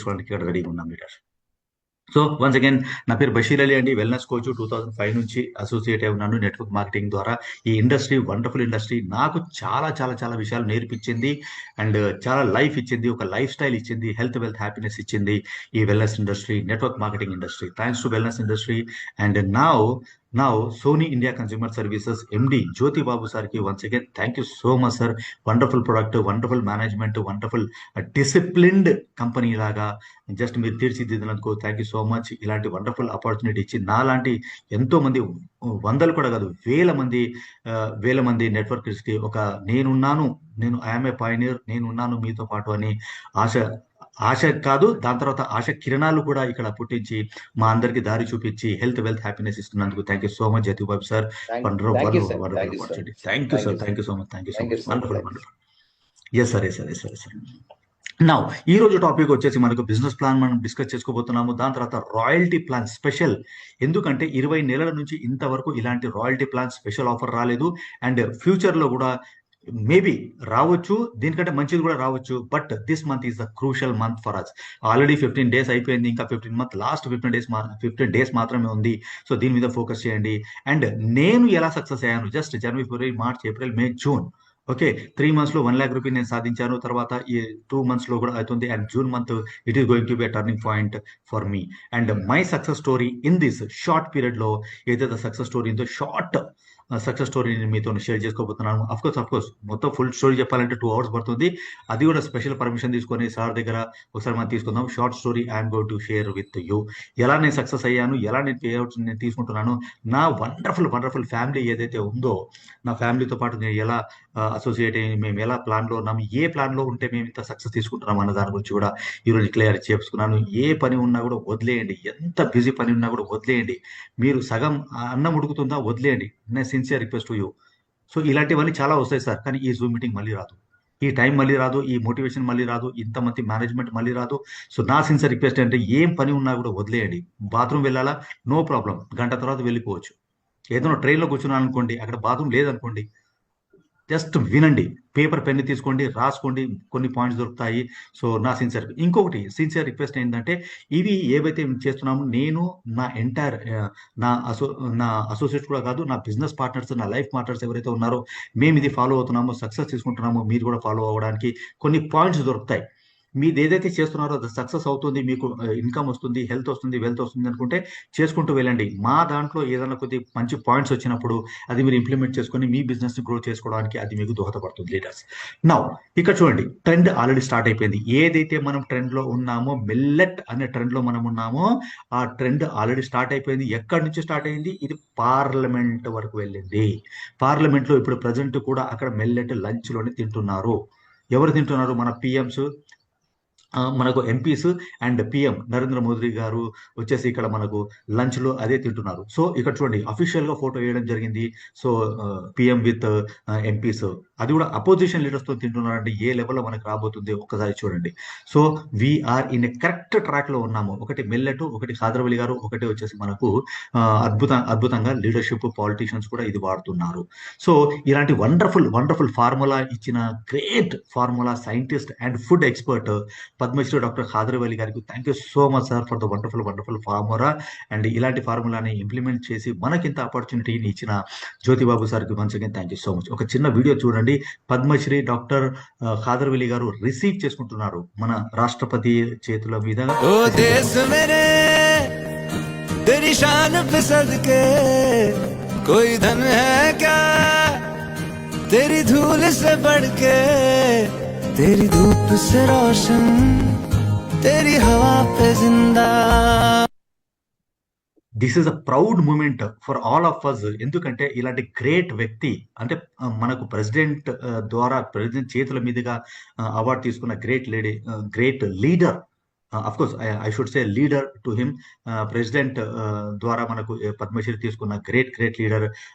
చేసుకోవడానికి ఇక్కడ రెడీగా ఉన్నాం లీడర్స్. సో వన్స్ అగైన్ నా పేరు బషీర్ అలీ అండి, వెల్నెస్ కోచ్. 2005 నుంచి అసోసియేట్ అయి ఉన్నాను నెట్వర్క్ మార్కెటింగ్ ద్వారా. ఈ ఇండస్ట్రీ వండర్ఫుల్ ఇండస్ట్రీ, నాకు చాలా చాలా చాలా విషయాలు నేర్పించింది అండ్ చాలా లైఫ్ ఇచ్చింది, ఒక లైఫ్ స్టైల్ ఇచ్చింది, హెల్త్ వెల్త్ హ్యాపీనెస్ ఇచ్చింది ఈ wellness industry, network marketing industry. Thanks to wellness industry. And now Sony India Consumer Services MD Jyoti Babu sir ki once again thank you so much sir. Wonderful product, wonderful management, wonderful disciplined company లాగా just మీరు తీర్చిదిద్దినందుకు thank you so much. ఇలాంటి wonderful opportunity ఇచ్చి నాలాంటి ఎంతో మంది, వందలు కూడా కాదు, వేల మంది నెట్వర్కర్స్ కి ఒక నేను ఐఎమ్ ఏ పయనీర్, నేనున్నాను మీతో పాటు అని ఆశ కాదు, దాని తర్వాత ఆశ కిరణాలు కూడా ఇక్కడ పుట్టించి మా అందరికి దారి చూపించి హెల్త్ వెల్త్ హ్యాపీనెస్ ఇస్తున్నందుకు thank you so much Jyothi Babu sir. Thank you sir, thank you so much, wonderful. Yes sir. Now ఈ రోజు టాపిక్ వచ్చేసి మనకు బిజినెస్ ప్లాన్ మనం డిస్కస్ చేసుకోబోతున్నాము. దాని తర్వాత రాయల్టీ ప్లాన్ స్పెషల్, ఎందుకంటే 20 నెలల నుంచి ఇంతవరకు ఇలాంటి రాయల్టీ ప్లాన్ స్పెషల్ ఆఫర్ రాలేదు. అండ్ ఫ్యూచర్ లో కూడా మేబీ రావచ్చు, దీనికంటే మంచిది కూడా రావచ్చు. But this month is the crucial month for us. Already 15 days అయిపోయింది, ఇంకా 15 మంత్ లాస్ట్ 15 డేస్ మాత్రమే ఉంది. సో దీని మీద ఫోకస్ చేయండి. అండ్ నేను ఎలా సక్సెస్ అయ్యాను, జస్ట్ జనవరి, ఫిబ్రవరి, March, April, May, June, okay 3 months లో 1 lakh రూపీ నేను సాధించాను. తర్వాత ఈ 2 months లో కూడా అవుతుంది. And June month it is going to be turning point for me. And my success story in this short period లో, ఏదైతే సక్సెస్ స్టోరీ ఉందో షార్ట్ సక్సెస్ స్టోరీని మీతో షేర్ చేసుకోబోతున్నాను. అఫ్ కోర్స్ మొత్తం ఫుల్ స్టోరీ చెప్పాలంటే 2 hours పడుతుంది. అది కూడా స్పెషల్ పర్మిషన్ తీసుకొని సార్ దగ్గర ఒకసారి మనం తీసుకుందాం. Short story I'm going to share with you. ఎలా నేను సక్సెస్ అయ్యాను, ఎలా నేను పే అవుట్స్ నేను తీసుకుంటున్నాను, నా వండర్ఫుల్ ఫ్యామిలీ ఏదైతే ఉందో, నా ఫ్యామిలీతో పాటు నేను ఎలా అసోసియేట్ అయ్యి మేము ఎలా ప్లాన్లో ఉన్నాము, ఏ ప్లాన్లో ఉంటే మేము ఇంత సక్సెస్ తీసుకుంటున్నాం అన్న దాని గురించి కూడా ఈరోజు క్లియర్ చేసుకున్నాను. ఏ పని ఉన్నా కూడా వదిలేయండి, ఎంత బిజీ పని ఉన్నా కూడా వదిలేయండి. మీరు సగం అన్నం ఉడుకుతుందా వదిలేయండి, నేను sincere request to you. So ఇలాంటివన్నీ చాలా వస్తాయి సార్, కానీ ఈ జూమ్ మీటింగ్ మళ్ళీ రాదు, ఈ టైం మళ్ళీ రాదు, ఈ మోటివేషన్ మళ్ళీ రాదు, ఇంతమంది మేనేజ్మెంట్ మళ్ళీ రాదు. సో నా సిన్సియర్ రిక్వెస్ట్ అంటే ఏం పని ఉన్నా కూడా వదిలేయండి. బాత్రూమ్ వెళ్ళాలా, నో ప్రాబ్లం, గంట తర్వాత వెళ్ళిపోవచ్చు. ఏదైనా ట్రైన్లో కూర్చున్నాను అనుకోండి, అక్కడ బాత్రూమ్ లేదనుకోండి, జస్ట్ వినండి, పేపర్ పెన్ తీసుకోండి, రాసుకోండి, కొన్ని పాయింట్స్ దొరుకుతాయి. సో నా ఇంకొకటి సిన్సియర్ రిక్వెస్ట్ ఏంటంటే, ఇవి ఏవైతే చేస్తున్నామో నేను నా ఎంటైర్ నా అసోసియేట్స్ కూడా కాదు, నా బిజినెస్ పార్ట్నర్స్, నా లైఫ్ పార్ట్నర్స్ ఎవరైతే ఉన్నారో, మేము ఇది ఫాలో అవుతున్నామో, సక్సెస్ తీసుకుంటున్నామో, మీరు కూడా ఫాలో అవ్వడానికి కొన్ని పాయింట్స్ దొరుకుతాయి. మీరు ఏదైతే చేస్తున్నారో అది సక్సెస్ అవుతుంది, మీకు ఇన్కమ్ వస్తుంది, హెల్త్ వస్తుంది, వెల్త్ వస్తుంది అనుకుంటే చేసుకుంటూ వెళ్ళండి. మా దాంట్లో ఏదైనా కొద్ది మంచి పాయింట్స్ వచ్చినప్పుడు అది మీరు ఇంప్లిమెంట్ చేసుకొని మీ బిజినెస్ ని గ్రో చేసుకోవడానికి అది మీకు దోహదపడుతుంది లీడర్స్. నౌ ఇక్కడ చూడండి, ట్రెండ్ ఆల్రెడీ స్టార్ట్ అయిపోయింది. ఏదైతే మనం ట్రెండ్ లో ఉన్నామో, మిల్లెట్ అనే ట్రెండ్ లో మనం ఉన్నామో, ఆ ట్రెండ్ ఆల్రెడీ స్టార్ట్ అయిపోయింది. ఎక్కడి నుంచి స్టార్ట్ అయింది? ఇది పార్లమెంట్ వరకు వెళ్ళింది. పార్లమెంట్ లో ఇప్పుడు ప్రజెంట్ కూడా అక్కడ మిల్లెట్ లంచ్ లోనే తింటున్నారు. ఎవరు తింటున్నారు? మన పిఎంస్, మనకు MPs and PM Narendra Modi గారు వచ్చేసి ఇక్కడ మనకు లంచ్ లో అదే తింటున్నారు. సో ఇక్కడ చూడండి, అఫీషియల్ గా ఫోటో వేయడం జరిగింది. సో పిఎం విత్ ఎంపీస్, అది కూడా అపోజిషన్ లీడర్స్ తో తింటున్నారంటే ఏ లెవెల్లో మనకు రాబోతుంది ఒక్కసారి చూడండి. So we are in a correct track లో ఉన్నాము. ఒకటి మిల్లెట్, ఒకటి ఖాదర్ అలీ గారు, ఒకటి వచ్చేసి మనకు అద్భుతంగా లీడర్షిప్ పాలిటీషియన్స్ కూడా ఇది వాడుతున్నారు. సో ఇలాంటి వండర్ఫుల్ ఫార్ములా ఇచ్చిన great formula scientist and food expert Padmashri doctor Khadar Ali గారికి thank you so much sir for the wonderful formula. And ఇలాంటి ఫార్ములాని ఇంప్లిమెంట్ చేసి మనకింత ఆపర్చునిటీని ఇచ్చిన జ్యోతి బాబు సార్కి once again thank you so much. ఒక చిన్న వీడియో చూడండి. పద్మశ్రీ డాక్టర్ ఖాదర్ అలీ గారు రిసీవ్ చేసుకుంటున్నారు మన రాష్ట్రపతి చేతుల మీద. तेरी धूप से रोशन, तेरी हवा पे जिंदा. This is a proud moment for all of us. ఎందుకంటే ఇలాంటి గ్రేట్ వ్యక్తి అంటే మనకు ప్రెసిడెంట్ చేతుల మీదుగా అవార్డు తీసుకున్న great leader. Of course I should say leader to him. President ద్వారా మనకు పద్మశ్రీ తీసుకున్న గ్రేట్ లీడర్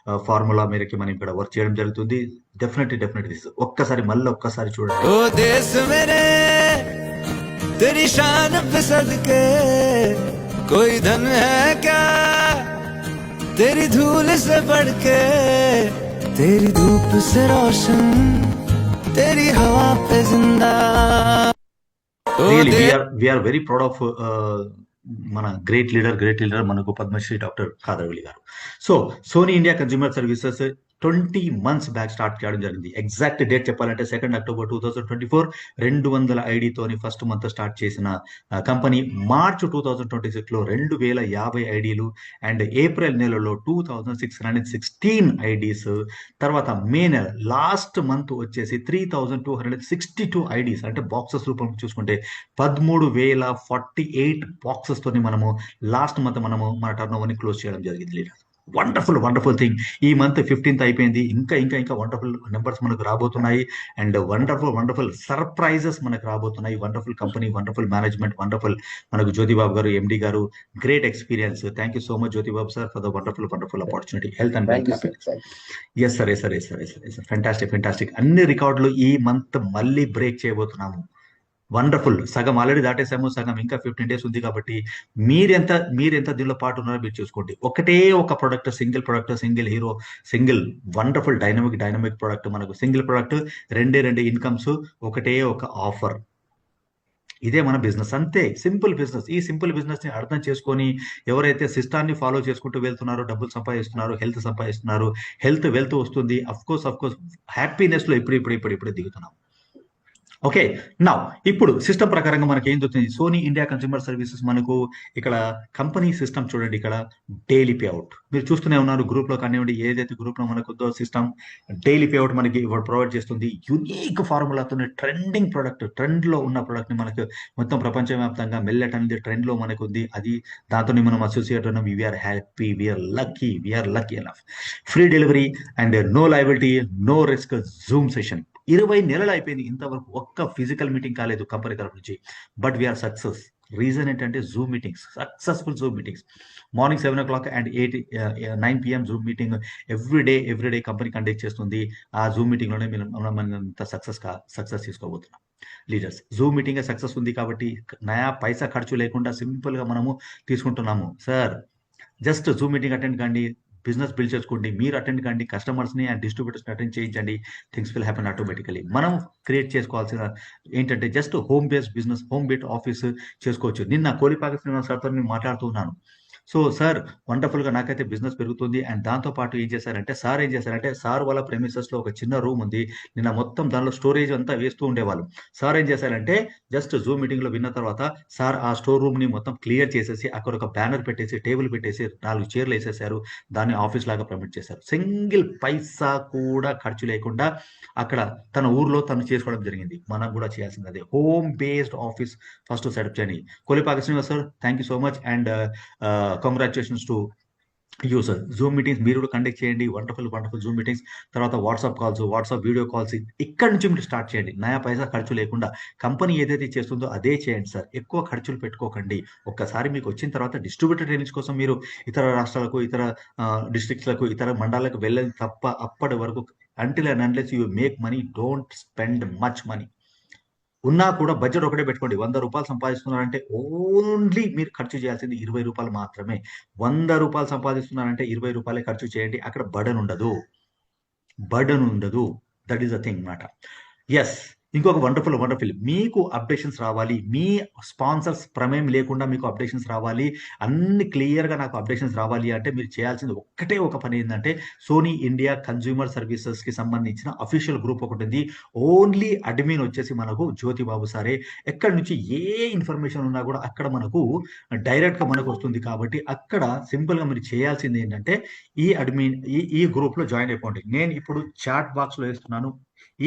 ఫార్ములా మేరకి మనం ఇక్కడ వర్క్ చేయడం జరుగుతుంది. డెఫినెట్లీ ఒక్కసారి చూడండి. ఓ దేశ్ మేరే तेरी शान पे सदके कोई धन है क्या, तेरी धूल से बढ़ के, तेरी धूप से रोशन, तेरी हवा पे जिंदा. Oh really they we are very proud of మన గ్రేట్ లీడర్ మనకు పద్మశ్రీ డాక్టర్ ఖాదర్వలి గారు. So Sony India consumer services 20 months back start చేయడం జరిగింది. ఎగ్జాక్ట్ డేట్ చెప్పాలంటే 2 అక్టోబర్ 2024 200 ఐడితోని ఫస్ట్ మంత్ స్టార్ట్ చేసిన కంపెనీ మార్చ్ 2026 లో 2050 ఐడీలు అండ్ ఏప్రిల్ నెలలో 2616 ఐడీస్, తర్వాత మే నెల లాస్ట్ మంత్ వచ్చేసి 3262 ఐడీస్, అంటే బాక్సెస్ రూపంలో చూసుకుంటే 13,048 బాక్సెస్ తోని మనము లాస్ట్ మంత్ మన టర్న్ ఓవర్ ని క్లోజ్ చేయడం జరిగింది. Wonderful thing. ఈ మంత్ 15th అయిపోయింది. ఇంకా వండర్ఫుల్ నెంబర్స్ మనకు రాబోతున్నాయి అండ్ వండర్ఫుల్ సర్ప్రైజెస్ మనకు రాబోతున్నాయి. Wonderful company, wonderful management, wonderful మనకు జ్యోతిబాబు గారు ఎండి గారు, great experience. Thank you so much Jyothibabu sir for the wonderful opportunity. Health and wealth happiness. Yes sir, yes sir, yes sir, yes sir, yes sir. Fantastic. అన్ని రికార్డులు ఈ month మళ్ళీ break చేయబోతున్నాము. Wonderful. సగం already దాటేసాము, సగం ఇంకా 15 days ఉంది. కాబట్టి మీరెంత దీనిలో పాటు ఉన్నారో మీరు చూసుకోండి. ఒకటే ఒక product, single product, single hero, single wonderful dynamic product, మనకు సింగిల్ ప్రొడక్ట్, రెండే ఇన్కమ్స్, ఒకటే ఒక ఆఫర్. ఇదే మన బిజినెస్. అంతే, సింపుల్ బిజినెస్. ఈ సింపుల్ బిజినెస్ ని అర్థం చేసుకొని ఎవరైతే సిస్టాన్ని ఫాలో చేసుకుంటూ వెళ్తున్నారో డబ్బులు సంపాదిస్తున్నారు, హెల్త్ సంపాదిస్తున్నారు, వెల్త్ వస్తుంది. అఫ్ కోర్స్ హ్యాపీనెస్ లో ఇప్పుడు దిగుతున్నాం. ఓకే, నా ఇప్పుడు సిస్టమ్ ప్రకారంగా మనకి ఏం దొరుకుతుంది? సోనీ ఇండియా కన్స్యూమర్ సర్వీసెస్ మనకు ఇక్కడ కంపెనీ సిస్టమ్ చూడండి. ఇక్కడ డైలీ పేఅవుట్ మీరు చూస్తూనే ఉన్నారు. గ్రూప్ లో కానివ్వండి, ఏదైతే గ్రూప్ లో మనకు ఉందో సిస్టమ్ డైలీ పేఅవుట్ మనకి ప్రొవైడ్ చేస్తుంది. యునీక్ ఫార్ములాతో ట్రెండింగ్ ప్రొడక్ట్, ట్రెండ్ లో ఉన్న ప్రొడక్ట్ ని మనకు మొత్తం ప్రపంచవ్యాప్తంగా మెల్లెట్ అనేది ట్రెండ్ లో మనకు ఉంది. అది దాంతో మనం అసోసియేట్ ఉన్నాం. We are happy, we are lucky enough. Free delivery and no liability, no risk Zoom session. 20 నెలలు అయిపోయింది, ఇంతవరకు ఒక్క ఫిజికల్ మీటింగ్ కాలేదు కంపెనీ తరఫు నుంచి. But we are success. రీజన్ ఏంటంటే Zoom meetings, successful Zoom meetings. Morning 7 o'clock and 9 PM Zoom meeting everyday company conduct చేస్తుంది. ఆ జూమ్ మీటింగ్ లోనే మనం సక్సెస్ తీసుకోబోతున్నాం. లీడర్స్ జూమ్ మీటింగ్ సక్సెస్ ఉంది కాబట్టి నయా పైసా ఖర్చు లేకుండా సింపుల్ గా మనము తీసుకుంటున్నాము. Sir just Zoom meeting attend కండి, బిజినెస్ బిల్డ్ చేసుకోండి, మీరు అటెండ్ కండి, కస్టమర్స్ ని అండ్ డిస్ట్రిబ్యూటర్స్ ని అటెండ్ చేయించండి. Things will happen automatically. మనం క్రియేట్ చేసుకోవాల్సిన ఏంటంటే just home based business, home based office చేసుకోవచ్చు. నిన్న కోలిపాక శ్రీనివాస్ సార్తో నేను మాట్లాడుతున్నాను. సో సార్ వండర్ఫుల్ గా నాకైతే బిజినెస్ పెరుగుతుంది. అండ్ దాంతో పాటు ఏం చేశారంటే సార్ వాళ్ళ ప్రెమిసెస్ లో ఒక చిన్న రూమ్ ఉంది. నిన్న మొత్తం దానిలో స్టోరేజ్ అంతా వేస్తూ ఉండేవాళ్ళు. సార్ ఏం చేశారంటే జస్ట్ జూమ్ మీటింగ్ లో విన్న తర్వాత సార్ ఆ స్టోర్ రూమ్ ని మొత్తం క్లియర్ చేసేసి అక్కడ ఒక బ్యానర్ పెట్టేసి, టేబుల్ పెట్టేసి, 4 చైర్లు వేసేసారు. దాన్ని ఆఫీస్ లాగా ప్రమోట్ చేశారు. సింగిల్ పైసా కూడా ఖర్చు లేకుండా అక్కడ తన ఊర్లో తను చేసుకోవడం జరిగింది. మనం కూడా చేయాల్సింది అదే, home based office first setup చేయండి. Kolipaka Srinivas sir, thank you so much and congratulations to you sir. Zoom meetings మీరు కూడా కండక్ట్ చేయండి. Wonderful Zoom meetings. తర్వాత వాట్సాప్ వీడియో కాల్స్ ఇక్కడ నుంచి మీరు స్టార్ట్ చేయండి. నయా పైసా ఖర్చు లేకుండా. కంపెనీ ఏదైతే చేస్తుందో అదే చేయండి సార్. ఎక్కువ ఖర్చులు పెట్టుకోకండి. ఒక్కసారి మీకు వచ్చిన తర్వాత డిస్ట్రిబ్యూటర్ ట్రైనింగ్స్ కోసం మీరు ఇతర రాష్ట్రాలకు, ఇతర డిస్ట్రిక్ట్స్లకు, ఇతర మండలాలకు వెళ్ళని తప్ప అప్పటి వరకు until and unless you make money, don't spend much money. ఉన్నా కూడా బడ్జెట్ ఒకటే పెట్టుకోండి. 100 రూపాయలు సంపాదిస్తున్నారంటే ఓన్లీ మీరు ఖర్చు చేయాల్సింది 20 రూపాయలు మాత్రమే. 100 రూపాయలు సంపాదిస్తున్నారంటే 20 రూపాయలే ఖర్చు చేయండి. అక్కడ బర్డన్ ఉండదు. దట్ ఈస్ ద థింగ్ మాట. ఎస్, ఇంకొక వండర్ఫుల్ మీకు అప్డేషన్స్ రావాలి. మీ స్పాన్సర్స్ ప్రమేయం లేకుండా మీకు అప్డేషన్స్ రావాలి. అన్ని క్లియర్ గా నాకు అప్డేషన్స్ రావాలి అంటే మీరు చేయాల్సింది ఒక్కటే ఒక పని ఏంటంటే సోనీ ఇండియా కన్స్యూమర్ సర్వీసెస్ కి సంబంధించిన అఫీషియల్ గ్రూప్ ఒకటి ఉంది. ఓన్లీ అడ్మిన్ వచ్చేసి మనకు జ్యోతిబాబు సారే. ఎక్కడి నుంచి ఏ ఇన్ఫర్మేషన్ ఉన్నా కూడా అక్కడ మనకు డైరెక్ట్ గా మనకు వస్తుంది. కాబట్టి అక్కడ సింపుల్ గా మీరు చేయాల్సింది ఏంటంటే ఈ అడ్మిన్ ఈ గ్రూప్ లో జాయిన్ అయిపోండి. నేను ఇప్పుడు చాట్ బాక్స్ లో వేస్తున్నాను.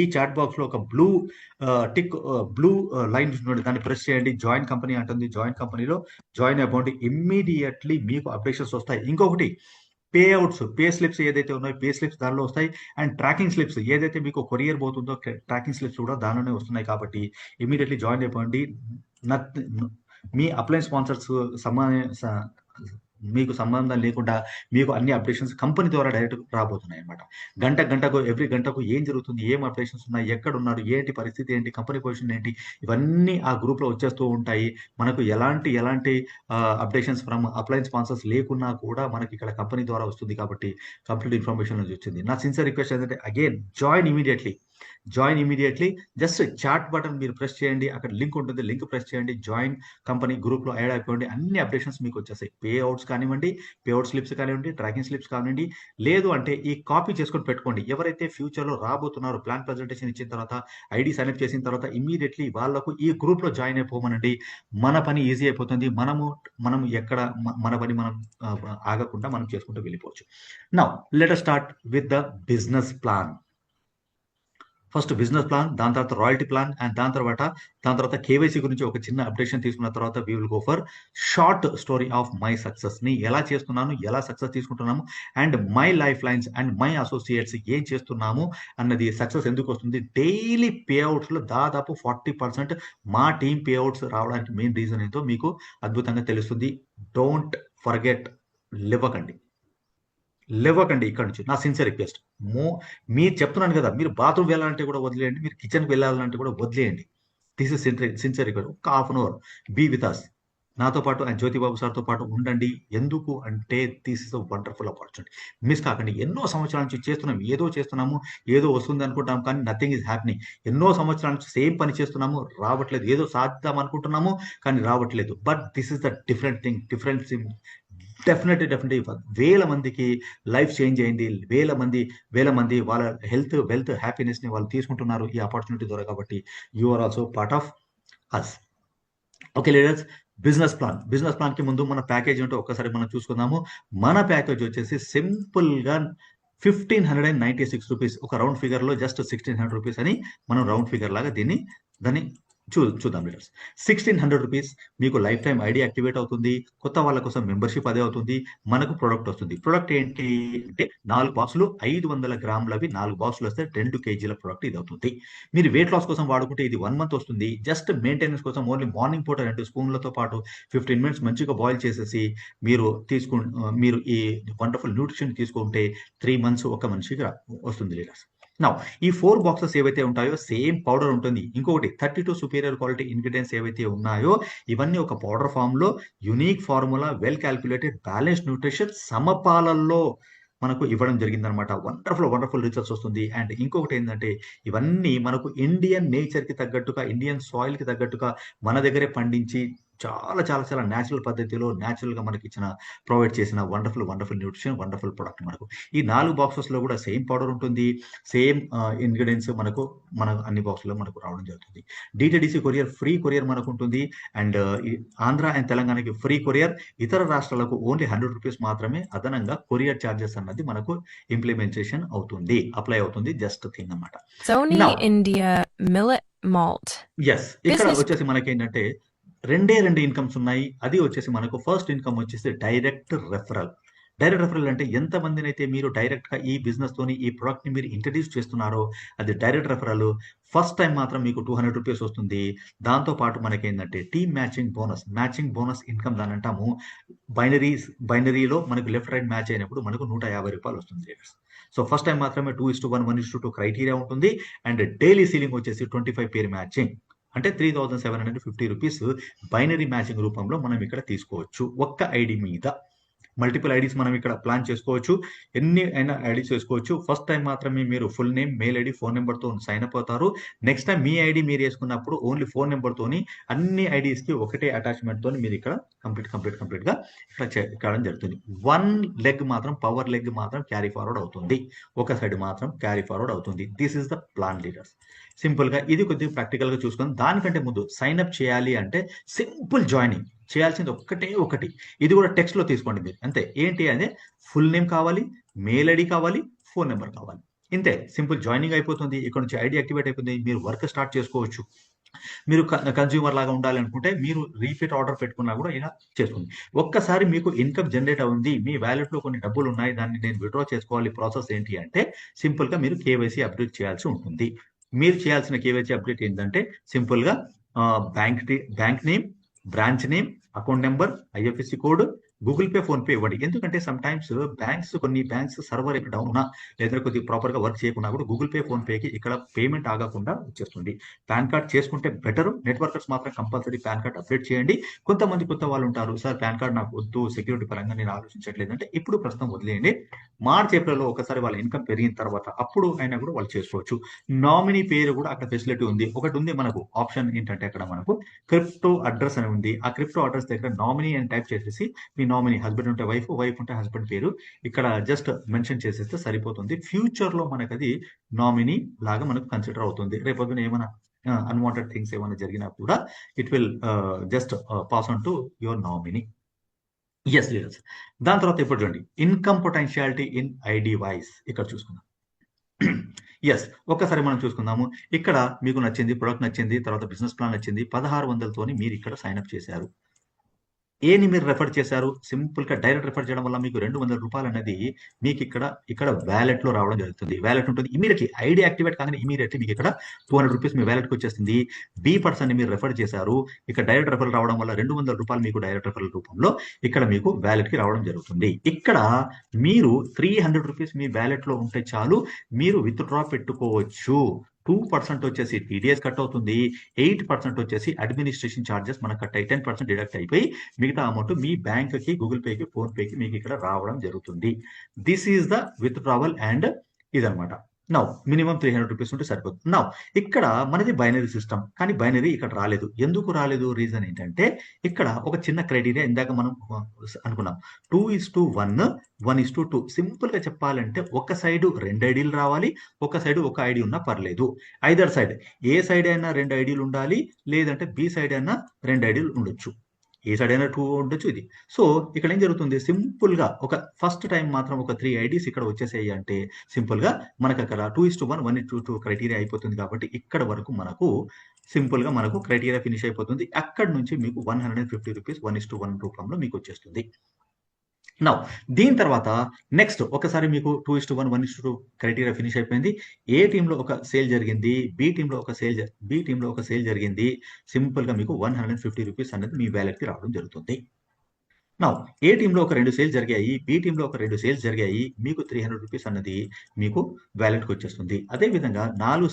ఈ చాట్ బాక్స్ లో ఒక బ్లూ లైన్ దాన్ని ప్రెస్ చేయండి. జాయిన్ కంపెనీ అంటుంది. జాయిన్ కంపెనీలో జాయిన్ అయిపోండి. ఇమ్మీడియట్లీ మీకు అప్డేషన్స్ వస్తాయి. ఇంకొకటి పేఅవుట్స్, పే స్లిప్స్ ఏదైతే ఉన్నాయో పే స్లిప్స్ దానిలో వస్తాయి. అండ్ ట్రాకింగ్ స్లిప్స్ ఏదైతే మీకు కొరియర్ పోతుందో ట్రాకింగ్ స్లిప్స్ కూడా దానిలోనే వస్తున్నాయి. కాబట్టి ఇమ్మీడియట్లీ జాయిన్ అయిపోండి. మీ అప్లైన్ స్పాన్సర్స్ మీకు సంబంధం లేకుండా మీకు అన్ని అప్డేషన్స్ కంపెనీ ద్వారా డైరెక్ట్ రాబోతున్నాయి అనమాట. ఎవ్రీ గంటకు ఏం జరుగుతుంది, ఏం అప్డేషన్స్ ఉన్నాయి, ఎక్కడ ఉన్నారు, ఏంటి పరిస్థితి ఏంటి, కంపెనీ పొజిషన్ ఏంటి, ఇవన్నీ ఆ గ్రూప్ లో వచ్చేస్తూ ఉంటాయి. మనకు ఎలాంటి అప్డేషన్స్ ఫ్రమ్ అప్లైన్ స్పాన్సర్స్ లేకున్నా కూడా మనకి ఇక్కడ కంపెనీ ద్వారా వస్తుంది. కాబట్టి కంప్లీట్ ఇన్ఫర్మేషన్ నుంచి వచ్చింది. నా సిన్సియర్ రిక్వెస్ట్ ఏంటంటే again join immediately. Join immediately. Just chat button మీరు ప్రెస్ చేయండి, అక్కడ లింక్ ఉంటుంది, లింక్ ప్రెస్ చేయండి, జాయిన్ కంపెనీ గ్రూప్లో యాడ్ అయిపోండి. అన్ని అప్డేషన్స్ మీకు వచ్చేస్తాయి. పే అవుట్స్ కానివ్వండి, పే అవుట్ స్లిప్స్ కానివ్వండి, ట్రాకింగ్ స్లిప్స్ కానివ్వండి. లేదు అంటే ఈ కాపీ చేసుకొని పెట్టుకోండి. ఎవరైతే ఫ్యూచర్లో రాబోతున్నారో ప్లాన్ ప్రజెంటేషన్ ఇచ్చిన తర్వాత, ఐడి సైన్అప్ చేసిన తర్వాత ఇమీడియట్లీ వాళ్ళకు ఈ గ్రూప్లో జాయిన్ అయిపోమనండి. మన పని ఈజీ అయిపోతుంది. మనం ఎక్కడ మన పని మనం ఆగకుండా మనం చేసుకుంటూ వెళ్ళిపోవచ్చు. Now let us start with the business plan. First business plan, దాని తర్వాత రాయల్టీ ప్లాన్, అండ్ దాని తర్వాత కేవైసీ గురించి ఒక చిన్న అప్డేషన్ తీసుకున్న తర్వాత we will go for short story of my success. ని ఎలా చేస్తున్నాను, ఎలా సక్సెస్ తీసుకుంటున్నాము, and my life lines and my associates ఏం చేస్తున్నాము అన్నది, సక్సెస్ ఎందుకు వస్తుంది, డైలీ పే అవుట్స్ లో దాదాపు 40% మా టీం పే అవుట్స్ రావడానికి మెయిన్ రీజన్ ఏంటో మీకు అద్భుతంగా తెలుస్తుంది. డోంట్ ఫర్గెట్, లేవకండి ఇక్కడ నుంచి నా సిన్సియర్ రిక్వెస్ట్. మీరు చెప్తున్నాను కదా, మీరు బాత్రూమ్ వెళ్ళాలంటే కూడా వదిలేయండి, మీరు కిచెన్కి వెళ్ళాలంటే కూడా వదిలేయండి. This is sincere request. ఒక half an hour be with us, నాతో పాటు అండ్ జ్యోతిబాబు సార్తో పాటు ఉండండి. ఎందుకు అంటే this is a wonderful opportunity. Miss కాకండి. ఎన్నో సంవత్సరాల నుంచి చేస్తున్నాము, ఏదో వస్తుంది అనుకుంటాం, కానీ నథింగ్ ఈజ్ హ్యాపెనింగ్. ఎన్నో సంవత్సరాల నుంచి సేమ్ పని చేస్తున్నాము, రావట్లేదు. ఏదో సాధిద్దాం అనుకుంటున్నాము, కానీ రావట్లేదు. But this is the different thing, definitely వేల మందికి లైఫ్ చేంజ్ అయింది. వేల మంది వాళ్ళ హెల్త్, వెల్త్, హ్యాపీనెస్ ని వాళ్ళు తీసుకుంటున్నారు ఈ ఆపర్చునిటీ ద్వారా. కాబట్టి you are also part of us. Okay leaders, business plan కి ముందు మన ప్యాకేజ్ ఏంటో ఒక్కసారి మనం చూసుకుందాము. మన ప్యాకేజ్ వచ్చేసి సింపుల్ గా 1596 రూపీస్. ఒక రౌండ్ ఫిగర్ లో జస్ట్ 1600 రూపీస్ అని మనం రౌండ్ ఫిగర్ లాగా దాన్ని చూద్దాం లీడర్స్. 1600 రూపీస్ మీకు లైఫ్ టైం ఐడి యాక్టివేట్ అవుతుంది. కొత్త వాళ్ళ కోసం మెంబర్షిప్ అదే అవుతుంది. మనకు ప్రొడక్ట్ వస్తుంది. ప్రొడక్ట్ ఏంటి అంటే 4 బాక్సులు, 500 గ్రాములవి 4 బాక్సులు వస్తే 2 కేజీల ప్రొడక్ట్ ఇది అవుతుంది. మీరు వెయిట్ లాస్ కోసం వాడుకుంటే ఇది 1 మంత్ వస్తుంది. జస్ట్ మెయింటెనెన్స్ కోసం ఓన్లీ మార్నింగ్ పూట 2 స్పూన్లతో పాటు 15 మినిట్స్ మంచిగా బాయిల్ చేసేసి మీరు ఈ వండర్ఫుల్ న్యూట్రిషన్ తీసుకుంటే 3 మంత్స్ ఒక మనిషికి వస్తుంది లీడర్స్. నౌ ఈ 4 బాక్సెస్ ఏవైతే ఉంటాయో సేమ్ పౌడర్ ఉంటుంది. ఇంకొకటి 32 సుపీరియర్ క్వాలిటీ ఇంగ్రీడియంట్స్ ఏవైతే ఉన్నాయో ఇవన్నీ ఒక పౌడర్ ఫామ్ లో, unique formula, well calculated, balance nutrition, సమపాలల్లో మనకు ఇవ్వడం జరిగిందనమాట. వండర్ఫుల్ రిజల్ట్స్ వస్తుంది. అండ్ ఇంకొకటి ఏంటంటే ఇవన్నీ మనకు ఇండియన్ నేచర్ కి తగ్గట్టుగా, ఇండియన్ సాయిల్ కి తగ్గట్టుగా మన దగ్గరే పండించి చాలా న్యాచురల్ పద్ధతిలో, న్యాచురల్ గా మనకి ప్రొవైడ్ చేసిన వండర్ఫుల్ న్యూట్రిషన్, వండర్ఫుల్ ప్రొడక్ట్. మనకు ఈ 4 బాక్సెస్ లో కూడా సేమ్ పౌడర్ ఉంటుంది, సేమ్ ఇంగ్రీడియంట్స్ మన అన్ని బాక్స్ లో మనకు రావడం జరుగుతుంది. డిటిడిసి కొరియర్, ఫ్రీ కొరియర్ మనకు ఉంటుంది. అండ్ ఆంధ్ర అండ్ తెలంగాణకి ఫ్రీ కొరియర్. ఇతర రాష్ట్రాలకు ఓన్లీ 100 రూపీస్ మాత్రమే అదనంగా కొరియర్ చార్జెస్ అన్నది మనకు ఇంప్లిమెంటేషన్ అవుతుంది, అప్లై అవుతుంది. జస్ట్ థింగ్ అన్నమాట. Sony India Millet Malt. Yes, ఇక్కడ వచ్చేసి మనకి ఏంటంటే రెండే ఇన్కమ్స్ ఉన్నాయి. అది వచ్చేసి మనకు ఫస్ట్ ఇన్కమ్ వచ్చేసి డైరెక్ట్ రెఫరల్. అంటే ఎంత మందిని అయితే మీరు డైరెక్ట్ గా ఈ బిజినెస్ తోని ఈ ప్రొడక్ట్ ని మీరు ఇంట్రడ్యూస్ చేస్తున్నారో అది డైరెక్ట్ రెఫరల్. ఫస్ట్ టైం మాత్రం మీకు 200 రూపీస్ వస్తుంది. దాంతో పాటు మనకి ఏంటంటే టీమ్ మ్యాచింగ్ బోనస్ ఇన్కమ్ దాని అంటాము. బైనరీలో మనకు లెఫ్ట్ రైట్ మ్యాచ్ అయినప్పుడు మనకు 150 రూపాయలు వస్తుంది. సో ఫస్ట్ టైం మాత్రమే 2:1, 1:2 క్రైటీరియా ఉంటుంది. అండ్ డైలీ సీలింగ్ వచ్చేసి 25 పేర్ మ్యాచింగ్, అంటే 3750 రూపీస్ బైనరీ మ్యాచింగ్ రూపంలో మనం ఇక్కడ తీసుకోవచ్చు. ఒక్క ఐడి మీద మల్టిపుల్ ఐడీస్ మనం ఇక్కడ ప్లాన్ చేసుకోవచ్చు. ఎన్ని అయినా ఐడీస్ వేసుకోవచ్చు. ఫస్ట్ టైం మాత్రమే మీరు full name, mail ID, phone number తో సైన్ అప్ అవుతారు. నెక్స్ట్ టైం మీ ఐడి మీరు వేసుకున్నప్పుడు ఓన్లీ ఫోన్ నెంబర్ తోని అన్ని ఐడీస్ కి ఒకటే అటాచ్మెంట్ తోని మీరు ఇక్కడ కంప్లీట్ గా ఇక్కడ చేయడం జరుగుతుంది. పవర్ లెగ్ మాత్రం క్యారీ ఫార్వర్డ్ అవుతుంది. ఒక సైడ్ మాత్రం క్యారీ ఫార్వర్డ్ అవుతుంది. This is the plan leaders. Simple గా ఇది కొద్దిగా ప్రాక్టికల్ గా చూసుకొని, దానికంటే ముందు సైన్ అప్ చేయాలి అంటే సింపుల్ జాయినింగ్ చేయాల్సింది ఒకటి. ఇది కూడా టెక్స్ట్ లో తీసుకోండి మీరు. అంతే. ఏంటి అంటే ఫుల్ నేమ్ కావాలి, మెయిల్ ఐడి కావాలి, ఫోన్ నెంబర్ కావాలి. ఇంతే, సింపుల్ జాయినింగ్ అయిపోతుంది. ఇక్కడ నుంచి ఐడి యాక్టివేట్ అయిపోతుంది. మీరు వర్క్ స్టార్ట్ చేసుకోవచ్చు. మీరు కన్స్యూమర్ లాగా ఉండాలి అనుకుంటే మీరు రీపీట్ ఆర్డర్ పెట్టుకున్నా కూడా ఇలా చేసుకోండి. ఒక్కసారి మీకు ఇన్కమ్ జనరేట్ అవుతుంది, మీ వ్యాలెట్ లో కొన్ని డబ్బులు ఉన్నాయి, దాన్ని నేను విత్డ్రా చేసుకోవాలి. ప్రాసెస్ ఏంటి అంటే సింపుల్ గా మీరు కేవైసీ అప్డేట్ చేయాల్సి ఉంటుంది. మీరు చేయాల్సిన కేవైసీ అప్డేట్ ఏంటంటే సింపుల్ గా bank name, branch name, account number, IFSC code, Google pay, phone pay ఇవ్వండి. ఎందుకంటే సమ్ టైమ్స్ కొన్ని బ్యాంక్స్ సర్వర్ ఇక్కడ డౌన్ ఉన్నా లేదా కొద్దిగా ప్రాపర్ గా వర్క్ చేయకుండా కూడా గూగుల్ పే, ఫోన్ పేకి ఇక్కడ పేమెంట్ ఆగకుండా వచ్చేస్తుంది. పాన్ కార్డ్ చేసుకుంటే బెటర్. నెట్వర్కర్స్ మాత్రం కంపల్సరీ పాన్ కార్డ్ అప్డేట్ చేయండి. కొంతమంది కొత్త వాళ్ళు ఉంటారు, సార్ పాన్ కార్డ్ నాకు వద్దు, సెక్యూరిటీ పరంగా నేను ఆలోచించట్లేదు అంటే ఇప్పుడు ప్రస్తుతం వదిలేయండి. మార్చ్ ఏప్రిల్లో ఒకసారి వాళ్ళ ఇన్కమ్ పెరిగిన తర్వాత అప్పుడు అయినా కూడా వాళ్ళు చేసుకోవచ్చు. నామినీ పేరు కూడా అక్కడ ఫెసిలిటీ ఉంది. ఒకటి ఉంది మనకు ఆప్షన్ ఏంటంటే అక్కడ మనకు క్రిప్టో అడ్రస్ అని ఉంది. ఆ క్రిప్టో అడ్రస్ దగ్గర నామినీ అని టైప్ చేసేసి మీ నామినీ హస్బెండ్ ఉంటే వైఫ్, వైఫ్ ఉంటే హస్బెండ్ పేరు ఇక్కడ జస్ట్ మెన్షన్ చేసేస్తే సరిపోతుంది. ఫ్యూచర్ లో మనకు అది నామినీ లాగా మనకు కన్సిడర్ అవుతుంది. రేపొద్దున ఏమైనా అన్వాంటెడ్ థింగ్స్ ఏమైనా జరిగినా కూడా it will just pass on to your nominee. Yes leaders. దాని తర్వాత ఇప్పుడు చూడండి income potentiality in ID wise ఇక్కడ చూసుకుందాం. ఎస్ ఒక్కసారి మనం చూసుకుందాము. ఇక్కడ మీకు నచ్చింది, ప్రొడక్ట్ నచ్చింది, తర్వాత బిజినెస్ ప్లాన్ నచ్చింది, 1600తోని మీరు ఇక్కడ సైన్ అప్ చేశారు. ఏని మీరు రెఫర్ చేశారు? సింపుల్ గా డైరెక్ట్ రెఫర్ చేయడం వల్ల మీకు 200 రూపాయలు అనేది మీకు ఇక్కడ వ్యాలెట్ లో రావడం జరుగుతుంది. వ్యాలెట్ ఉంటుంది ఇమీడియట్లీ ఐడి యాక్టివేట్ కాగానే ఇమీడియట్లీ మీకు ఇక్కడ 200 రూపీస్ మీ వ్యాలెట్ కి వచ్చేస్తుంది. బి పర్సన్ ని మీరు రెఫర్ చేశారు, ఇక్కడ డైరెక్ట్ రెఫర్ రావడం వల్ల 200 రూపాయలు మీకు డైరెక్ట్ రెఫర్ రూపంలో ఇక్కడ మీకు వ్యాలెట్ కి రావడం జరుగుతుంది. ఇక్కడ మీరు 300 రూపీస్ మీ వ్యాలెట్ లో ఉంటే చాలు, మీరు విత్ డ్రా పెట్టుకోవచ్చు. 2% వచ్చేసి టీడీఎస్ కట్ అవుతుంది, 8% వచ్చేసి అడ్మినిస్ట్రేషన్ ఛార్జెస్ మనకు కట్ అయ్యి 10% డిడక్ట్ అయిపోయి మిగతా అమౌంట్ మీ బ్యాంక్ కి, గూగుల్ పేకి, ఫోన్ పేకి మీకు ఇక్కడ రావడం జరుగుతుంది. This is the withdrawal and ఇదనమాట. నౌ మినిమం 300 రూపీస్ ఉంటే సరిపోతుంది. నౌ ఇక్కడ మనది బైనరీ సిస్టమ్, కానీ బైనరీ ఇక్కడ రాలేదు. ఎందుకు రాలేదు? రీజన్ ఏంటంటే ఇక్కడ ఒక చిన్న క్రైటీరియా ఇందాక మనం అనుకున్నాం 2:1, 1:2. సింపుల్ గా చెప్పాలంటే ఒక సైడ్ 2 ఐడీలు రావాలి, ఒక సైడ్ ఒక ఐడి ఉన్నా పర్లేదు. ఐదర్ సైడ్ ఏ సైడ్ అయినా 2 ఐడీలు ఉండాలి, లేదంటే బి సైడ్ అయినా 2 ఐడీలు ఉండొచ్చు. ఏ సైడ్ అయినా 2 ఉండొచ్చు. ఇది సో ఇక్కడ ఏం జరుగుతుంది, సింపుల్ గా ఒక ఫస్ట్ టైం మాత్రం ఒక 3 ఐడీస్ ఇక్కడ వచ్చేసాయి అంటే సింపుల్ గా మనకు అక్కడ 2:1, 1:2 క్రైటీరియా అయిపోతుంది. కాబట్టి ఇక్కడ వరకు మనకు సింపుల్ గా మనకు క్రైటీరియా ఫినిష్ అయిపోతుంది. అక్కడ నుంచి మీకు 150 రూపీస్ 1:1 రూపంలో మీకు వచ్చేస్తుంది. నౌ దీని తర్వాత నెక్స్ట్ ఒకసారి మీకు 2:1, 1:2 క్రైటీరియా ఫినిష్ అయిపోయింది. ఏ టీంలో ఒక సేల్ జరిగింది, బి టీంలో ఒక సేల్ జరిగింది. సింపుల్ గా మీకు 150 రూపీస్ అనేది మీ వ్యాలెట్ కి రావడం జరుగుతుంది. నౌ ఏ టీంలో ఒక 2 సేల్స్ జరిగాయి, బి టీంలో ఒక 2 సేల్స్ జరిగాయి, మీకు 300 రూపీస్ అన్నది మీకు వ్యాలెట్ కి వచ్చేస్తుంది. అదే విధంగా 4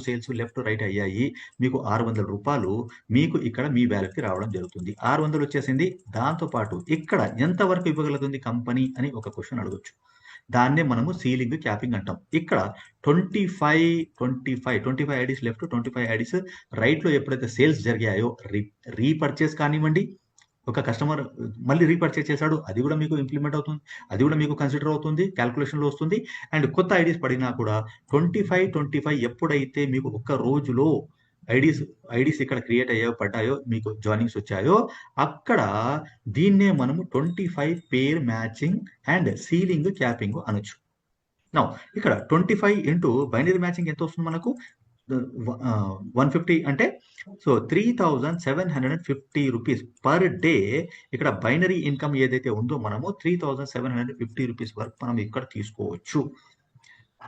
సేల్స్ లెఫ్ట్ రైట్ అయ్యాయి, మీకు 600 రూపాయలు మీకు ఇక్కడ మీ వ్యాలెట్ కి రావడం జరుగుతుంది. 600 వచ్చేసింది. దాంతో పాటు ఇక్కడ ఎంత వరకు ఇవ్వగలుగుతుంది కంపెనీ అని ఒక క్వశ్చన్ అడగొచ్చు. దాన్నే మనము సీలింగ్ క్యాపింగ్ అంటాం. ఇక్కడ 25 ఐడీస్ లెఫ్ట్, 25 ఐడీస్ రైట్ లో ఎప్పుడైతే సేల్స్ జరిగాయో రీపర్చేస్ కానివ్వండి, ఒక కస్టమర్ మళ్ళీ రీపర్చేస్ చేశాడు, అది కూడా మీకు ఇంప్లిమెంట్ అవుతుంది, అది కూడా మీకు కన్సిడర్ అవుతుంది, క్యాల్కులేషన్ లో వస్తుంది. అండ్ కొత్త ఐడీస్ పడినా కూడా 25 ఎప్పుడైతే మీకు ఒక్క రోజులో ఐడీస్ ఇక్కడ క్రియేట్ పడ్డాయో, మీకు జాయినింగ్స్ వచ్చాయో, అక్కడ దీన్నే మనము 25 పేర్ మ్యాచింగ్ అండ్ సీలింగ్ క్యాపింగ్ అనొచ్చు. నౌ ఇక్కడ 25 ఇంటూ బైనరీ మ్యాచింగ్ ఎంత వస్తుంది మనకు 150 అంటే సో 3,750 రూపీస్ పర్ డే. ఇక్కడ బైనరీ ఇన్కమ్ ఏదైతే ఉందో మనము 3,750 రూపీస్ వరకు మనం ఇక్కడ తీసుకోవచ్చు.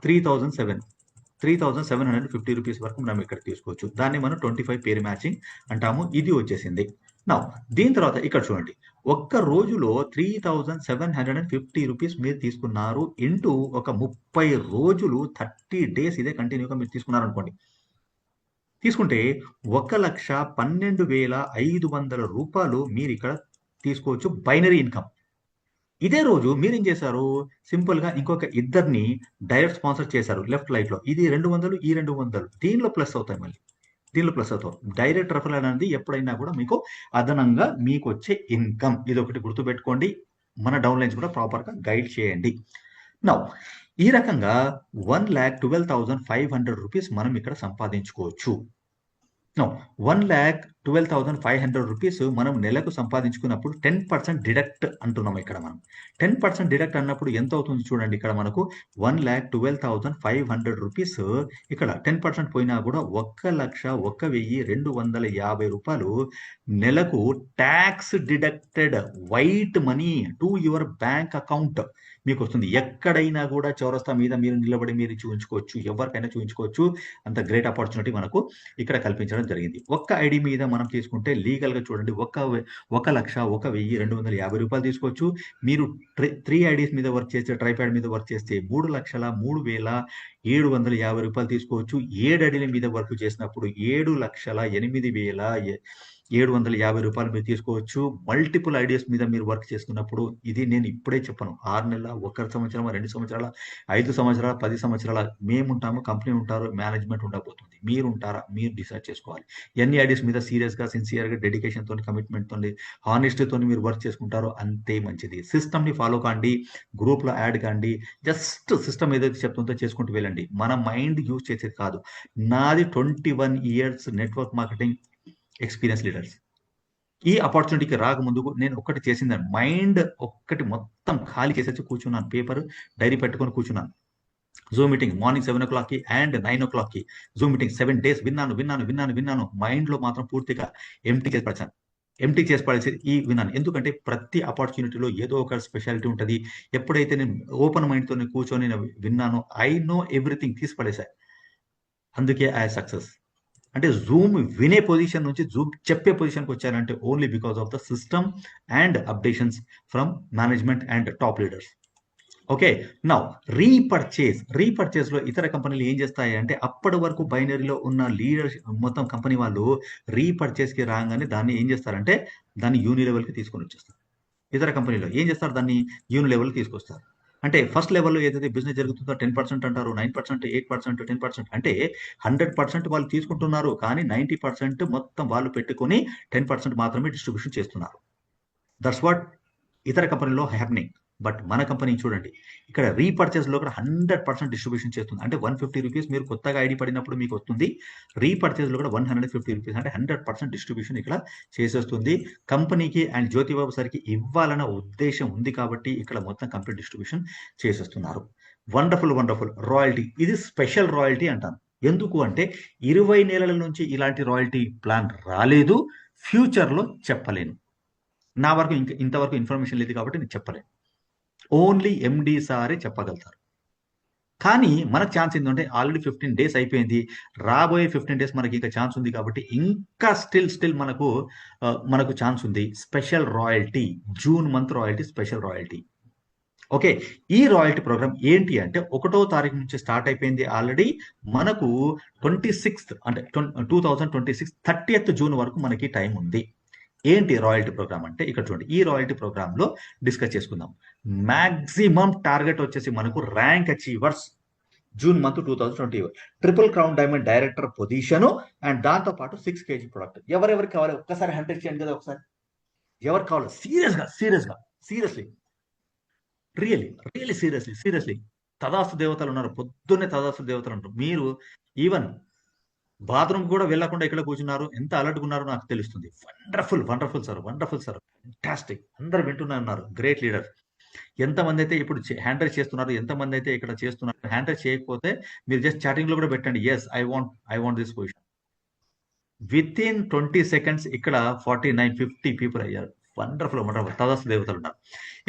3,750 రూపీస్ వరకు మనం ఇక్కడ తీసుకోవచ్చు. దాన్ని మనం 25 పేర్ మ్యాచింగ్ అంటాము. ఇది వచ్చేసింది. నా దీని తర్వాత ఇక్కడ చూడండి, ఒక్క రోజులో 3,750 రూపీస్ మీరు తీసుకున్నారు ఇంటూ ఒక 30 రోజులు 30 డేస్ ఇదే కంటిన్యూగా మీరు తీసుకున్నారు అనుకోండి. తీసుకుంటే 1,12,500 రూపాయలు మీరు ఇక్కడ తీసుకోవచ్చు బైనరీ ఇన్కమ్. ఇదే రోజు మీరేం చేశారు, సింపుల్ గా ఇంకొక ఇద్దరిని డైరెక్ట్ స్పాన్సర్ చేశారు లెఫ్ట్ లైట్ లో. ఇది 200, ఈ 200 దీనిలో ప్లస్ అవుతాయి. మళ్ళీ దీనిలో ప్లస్ అవుతారు. డైరెక్ట్ రెఫరల్ అనేది ఎప్పుడైనా కూడా మీకు అదనంగా మీకు వచ్చే ఇన్కమ్. ఇది ఒకటి గుర్తుపెట్టుకోండి. మన డౌన్ లైన్స్ కూడా ప్రాపర్ గా గైడ్ చేయండి. నౌ ఈ రకంగా 1,12,500 రూపీస్ మనం ఇక్కడ సంపాదించుకోవచ్చు. నో 1,12,500 రూపీస్ మనం నెలకు సంపాదించుకున్నప్పుడు 10% డిడక్ట్ అంటున్నాం. ఇక్కడ మనం 10% డిడక్ట్ అన్నప్పుడు ఎంత అవుతుంది చూడండి. ఇక్కడ మనకు 1,12,500 రూపీస్ ఇక్కడ 10% పోయినా కూడా 1,01,250 రూపాయలు నెలకు tax deducted white money to your bank account మీకు వస్తుంది. ఎక్కడైనా కూడా చౌరస్తా మీద మీరు నిలబడి మీరు చూపించుకోవచ్చు, ఎవరికైనా చూపించుకోవచ్చు. అంత గ్రేట్ ఆపర్చునిటీ మనకు ఇక్కడ కల్పించడం జరిగింది. ఒక్క ఐడి మీద మనం తీసుకుంటే లీగల్ గా చూడండి 1,01,250 రూపాయలు తీసుకోవచ్చు. మీరు 3 ఐడీస్ మీద వర్క్ చేస్తే, ట్రైప్యాడ్ మీద వర్క్ చేస్తే 3,03,750 రూపాయలు తీసుకోవచ్చు. 7 ఐడీల మీద వర్క్ చేసినప్పుడు 7,08,000 రూ. 750 మీరు తీసుకోవచ్చు. మల్టిపుల్ ఐడియాస్ మీద మీరు వర్క్ చేస్తున్నప్పుడు ఇది నేను ఇప్పుడే చెప్పను. 6 నెలల, 1 సంవత్సరం, 2 సంవత్సరాల, 5 సంవత్సరాల, 10 సంవత్సరాల మేముంటాము, కంపెనీ ఉంటారు, మేనేజ్మెంట్ ఉండబోతుంది. మీరుంటారా? మీరు డిసైడ్ చేసుకోవాలి. ఎన్ని ఐడియాస్ మీద సీరియస్‌గా, సిన్సియర్‌గా, డెడికేషన్‌తోని, కమిట్మెంట్‌తోని, హానెస్టీతోని మీరు వర్క్ చేసుకుంటారో అంతే మంచిది. సిస్టమ్‌ని ఫాలో కాండి. గ్రూప్‌లో యాడ్ కాండి. జస్ట్ సిస్టమ్ ఏదైతే చెప్తుందో చేసుకుంటూ వెళ్ళండి. మన మైండ్ యూజ్ చేసేది కాదు. నాది 21 years network marketing experience leaders. ఈ ఆపర్చునిటీకి రాకముందుకు నేను ఒక్కటి చేసిందండి. మైండ్ ఒక్కటి మొత్తం ఖాళీ చేసేసి కూర్చున్నాను. పేపర్, డైరీ పెట్టుకొని కూర్చున్నాను. జూమ్ మీటింగ్ మార్నింగ్ 7:00కి అండ్ 9:00కి జూమ్ మీటింగ్ 7 డేస్ విన్నాను. మైండ్‌లో మాత్రం పూర్తిగా ఎంప్టీ చేసి పడేసాను. ఎంప్టీ చేసి పడేసి విన్నాను. ఎందుకంటే ప్రతి ఆపర్చునిటీలో ఏదో ఒక స్పెషాలిటీ ఉంటది. ఎప్పుడైతే నేను ఓపెన్ మైండ్‌తోని కూర్చొని నేను విన్నానో, ఐ నో ఎవ్రీథింగ్ తీసి పడేసా. అందుకే ఐ సక్సెస్. అంటే జూమ్ వినే పొజిషన్ నుంచి జూమ్ చెప్పే పొజిషన్‌కి వచ్చానంటే only because of the system and updations from management and top leaders. Okay. Now రీపర్చేస్‌లో ఇతర కంపెనీలు ఏం చేస్తాయి అంటే అప్పటి వరకు బైనరీలో ఉన్న లీడర్స్ మొత్తం కంపెనీ వాళ్ళు రీపర్చేస్‌కి రాగానే దాన్ని ఏం చేస్తారంటే దాన్ని యూని లెవెల్‌కి తీసుకొని వచ్చేస్తారు. ఇతర కంపెనీలో ఏం చేస్తారు? దాన్ని యూని లెవెల్‌కి తీసుకొస్తారు. అంటే ఫస్ట్ లెవెల్‌లో ఏదైతే బిజినెస్ జరుగుతుందో 10% అంటారు, 9%, 8%, 10% అంటే 100% వాళ్ళు తీసుకుంటున్నారు. కానీ 90% మొత్తం వాళ్ళు పెట్టుకొని 10% మాత్రమే డిస్ట్రిబ్యూషన్ చేస్తున్నారు. దట్స్ వాట్ ఇతర కంపెనీలో హ్యాపెనింగ్. బట్ మన కంపెనీ చూడండి. ఇక్కడ రీపర్చేస్‌లో కూడా 100% డిస్ట్రిబ్యూషన్ చేస్తుంది. అంటే రూ. 150 మీరు కొత్తగా ఐడీ పడినప్పుడు మీకు వస్తుంది. రీపర్చేస్‌లో కూడా రూ. 150 అంటే 100% డిస్ట్రిబ్యూషన్ ఇక్కడ చేసేస్తుంది. కంపెనీకి అండ్ జ్యోతిబాబు సార్‌కి ఇవ్వాలన్న ఉద్దేశ్యం ఉంది కాబట్టి ఇక్కడ మొత్తం కంప్లీట్ డిస్ట్రిబ్యూషన్ చేసేస్తున్నారు. వండర్‌ఫుల్. రాయల్టీ ఇది స్పెషల్ రాయల్టీ అంటాను. ఎందుకు అంటే 20 నెలల నుంచి ఇలాంటి రాయల్టీ ప్లాన్ రాలేదు. ఫ్యూచర్‌లో చెప్పలేను. నా వరకు ఇంతవరకు ఇన్ఫర్మేషన్ లేదు కాబట్టి నేను చెప్పలేను. ఓన్లీ ఎండీ సారే చెప్పగలుగుతారు. కానీ మనకు ఛాన్స్ ఏంటంటే ఆల్రెడీ 15 డేస్ అయిపోయింది. రాబోయే 15 డేస్ మనకి ఇంకా ఛాన్స్ ఉంది కాబట్టి ఇంకా స్టిల్ మనకు ఛాన్స్ ఉంది. Special royalty June month royalty, special royalty. Okay. ఈ రాయల్టీ ప్రోగ్రామ్ ఏంటి అంటే 1వ తారీఖు నుంచి స్టార్ట్ అయిపోయింది ఆల్రెడీ. మనకు 26థ్ అంటే 2026 30th జూన్ వరకు మనకి టైం ఉంది. ఏంటి రాయల్టీ ప్రోగ్రామ్ అంటే ఇక్కడ చూడండి. ఈ రాయల్టీ ప్రోగ్రామ్‌లో డిస్కస్ చేసుకుందాం. మాక్సిమం టార్గెట్ వచ్చేసి మనకు rank achievers June month 2020 triple crown diamond director position and దాంతో పాటు 6 kg ప్రొడక్ట్. ఎవరెవరికి కావాలి ఒక్కసారి 100 చేయండి కదా ఒకసారి. ఎవరికి కావాలి? సీరియస్లీ రియల్లీ సీరియస్లీ తదాస్తు దేవతలు ఉన్నారు. పొద్దున్నే తదాస్తు దేవతలు ఉంటారు. మీరు ఈవెన్ బాత్రూమ్ కూడా వెళ్ళకుండా ఇక్కడ కూర్చున్నారు. ఎంత అలర్ట్‌గా ఉన్నారో నాకు తెలుస్తుంది. Wonderful sir. ఫెంటాస్టిక్. అందరూ వింటున్నారు. Great leader. ఎంతమంది అయితే ఇప్పుడు హ్యాండ్ రైజ్ చేస్తున్నారు, ఎంతమంది అయితే ఇక్కడ చేస్తున్నారు. హ్యాండ్ రైజ్ చేయకపోతే మీరు జస్ట్ చాటింగ్‌లో కూడా పెట్టండి. Yes I want this position. Within 20 seconds ఇక్కడ 49, 50 పీపుల్ అయ్యారు. వండర్‌ఫుల్. తదాస్తు దేవతలు ఉన్నారు.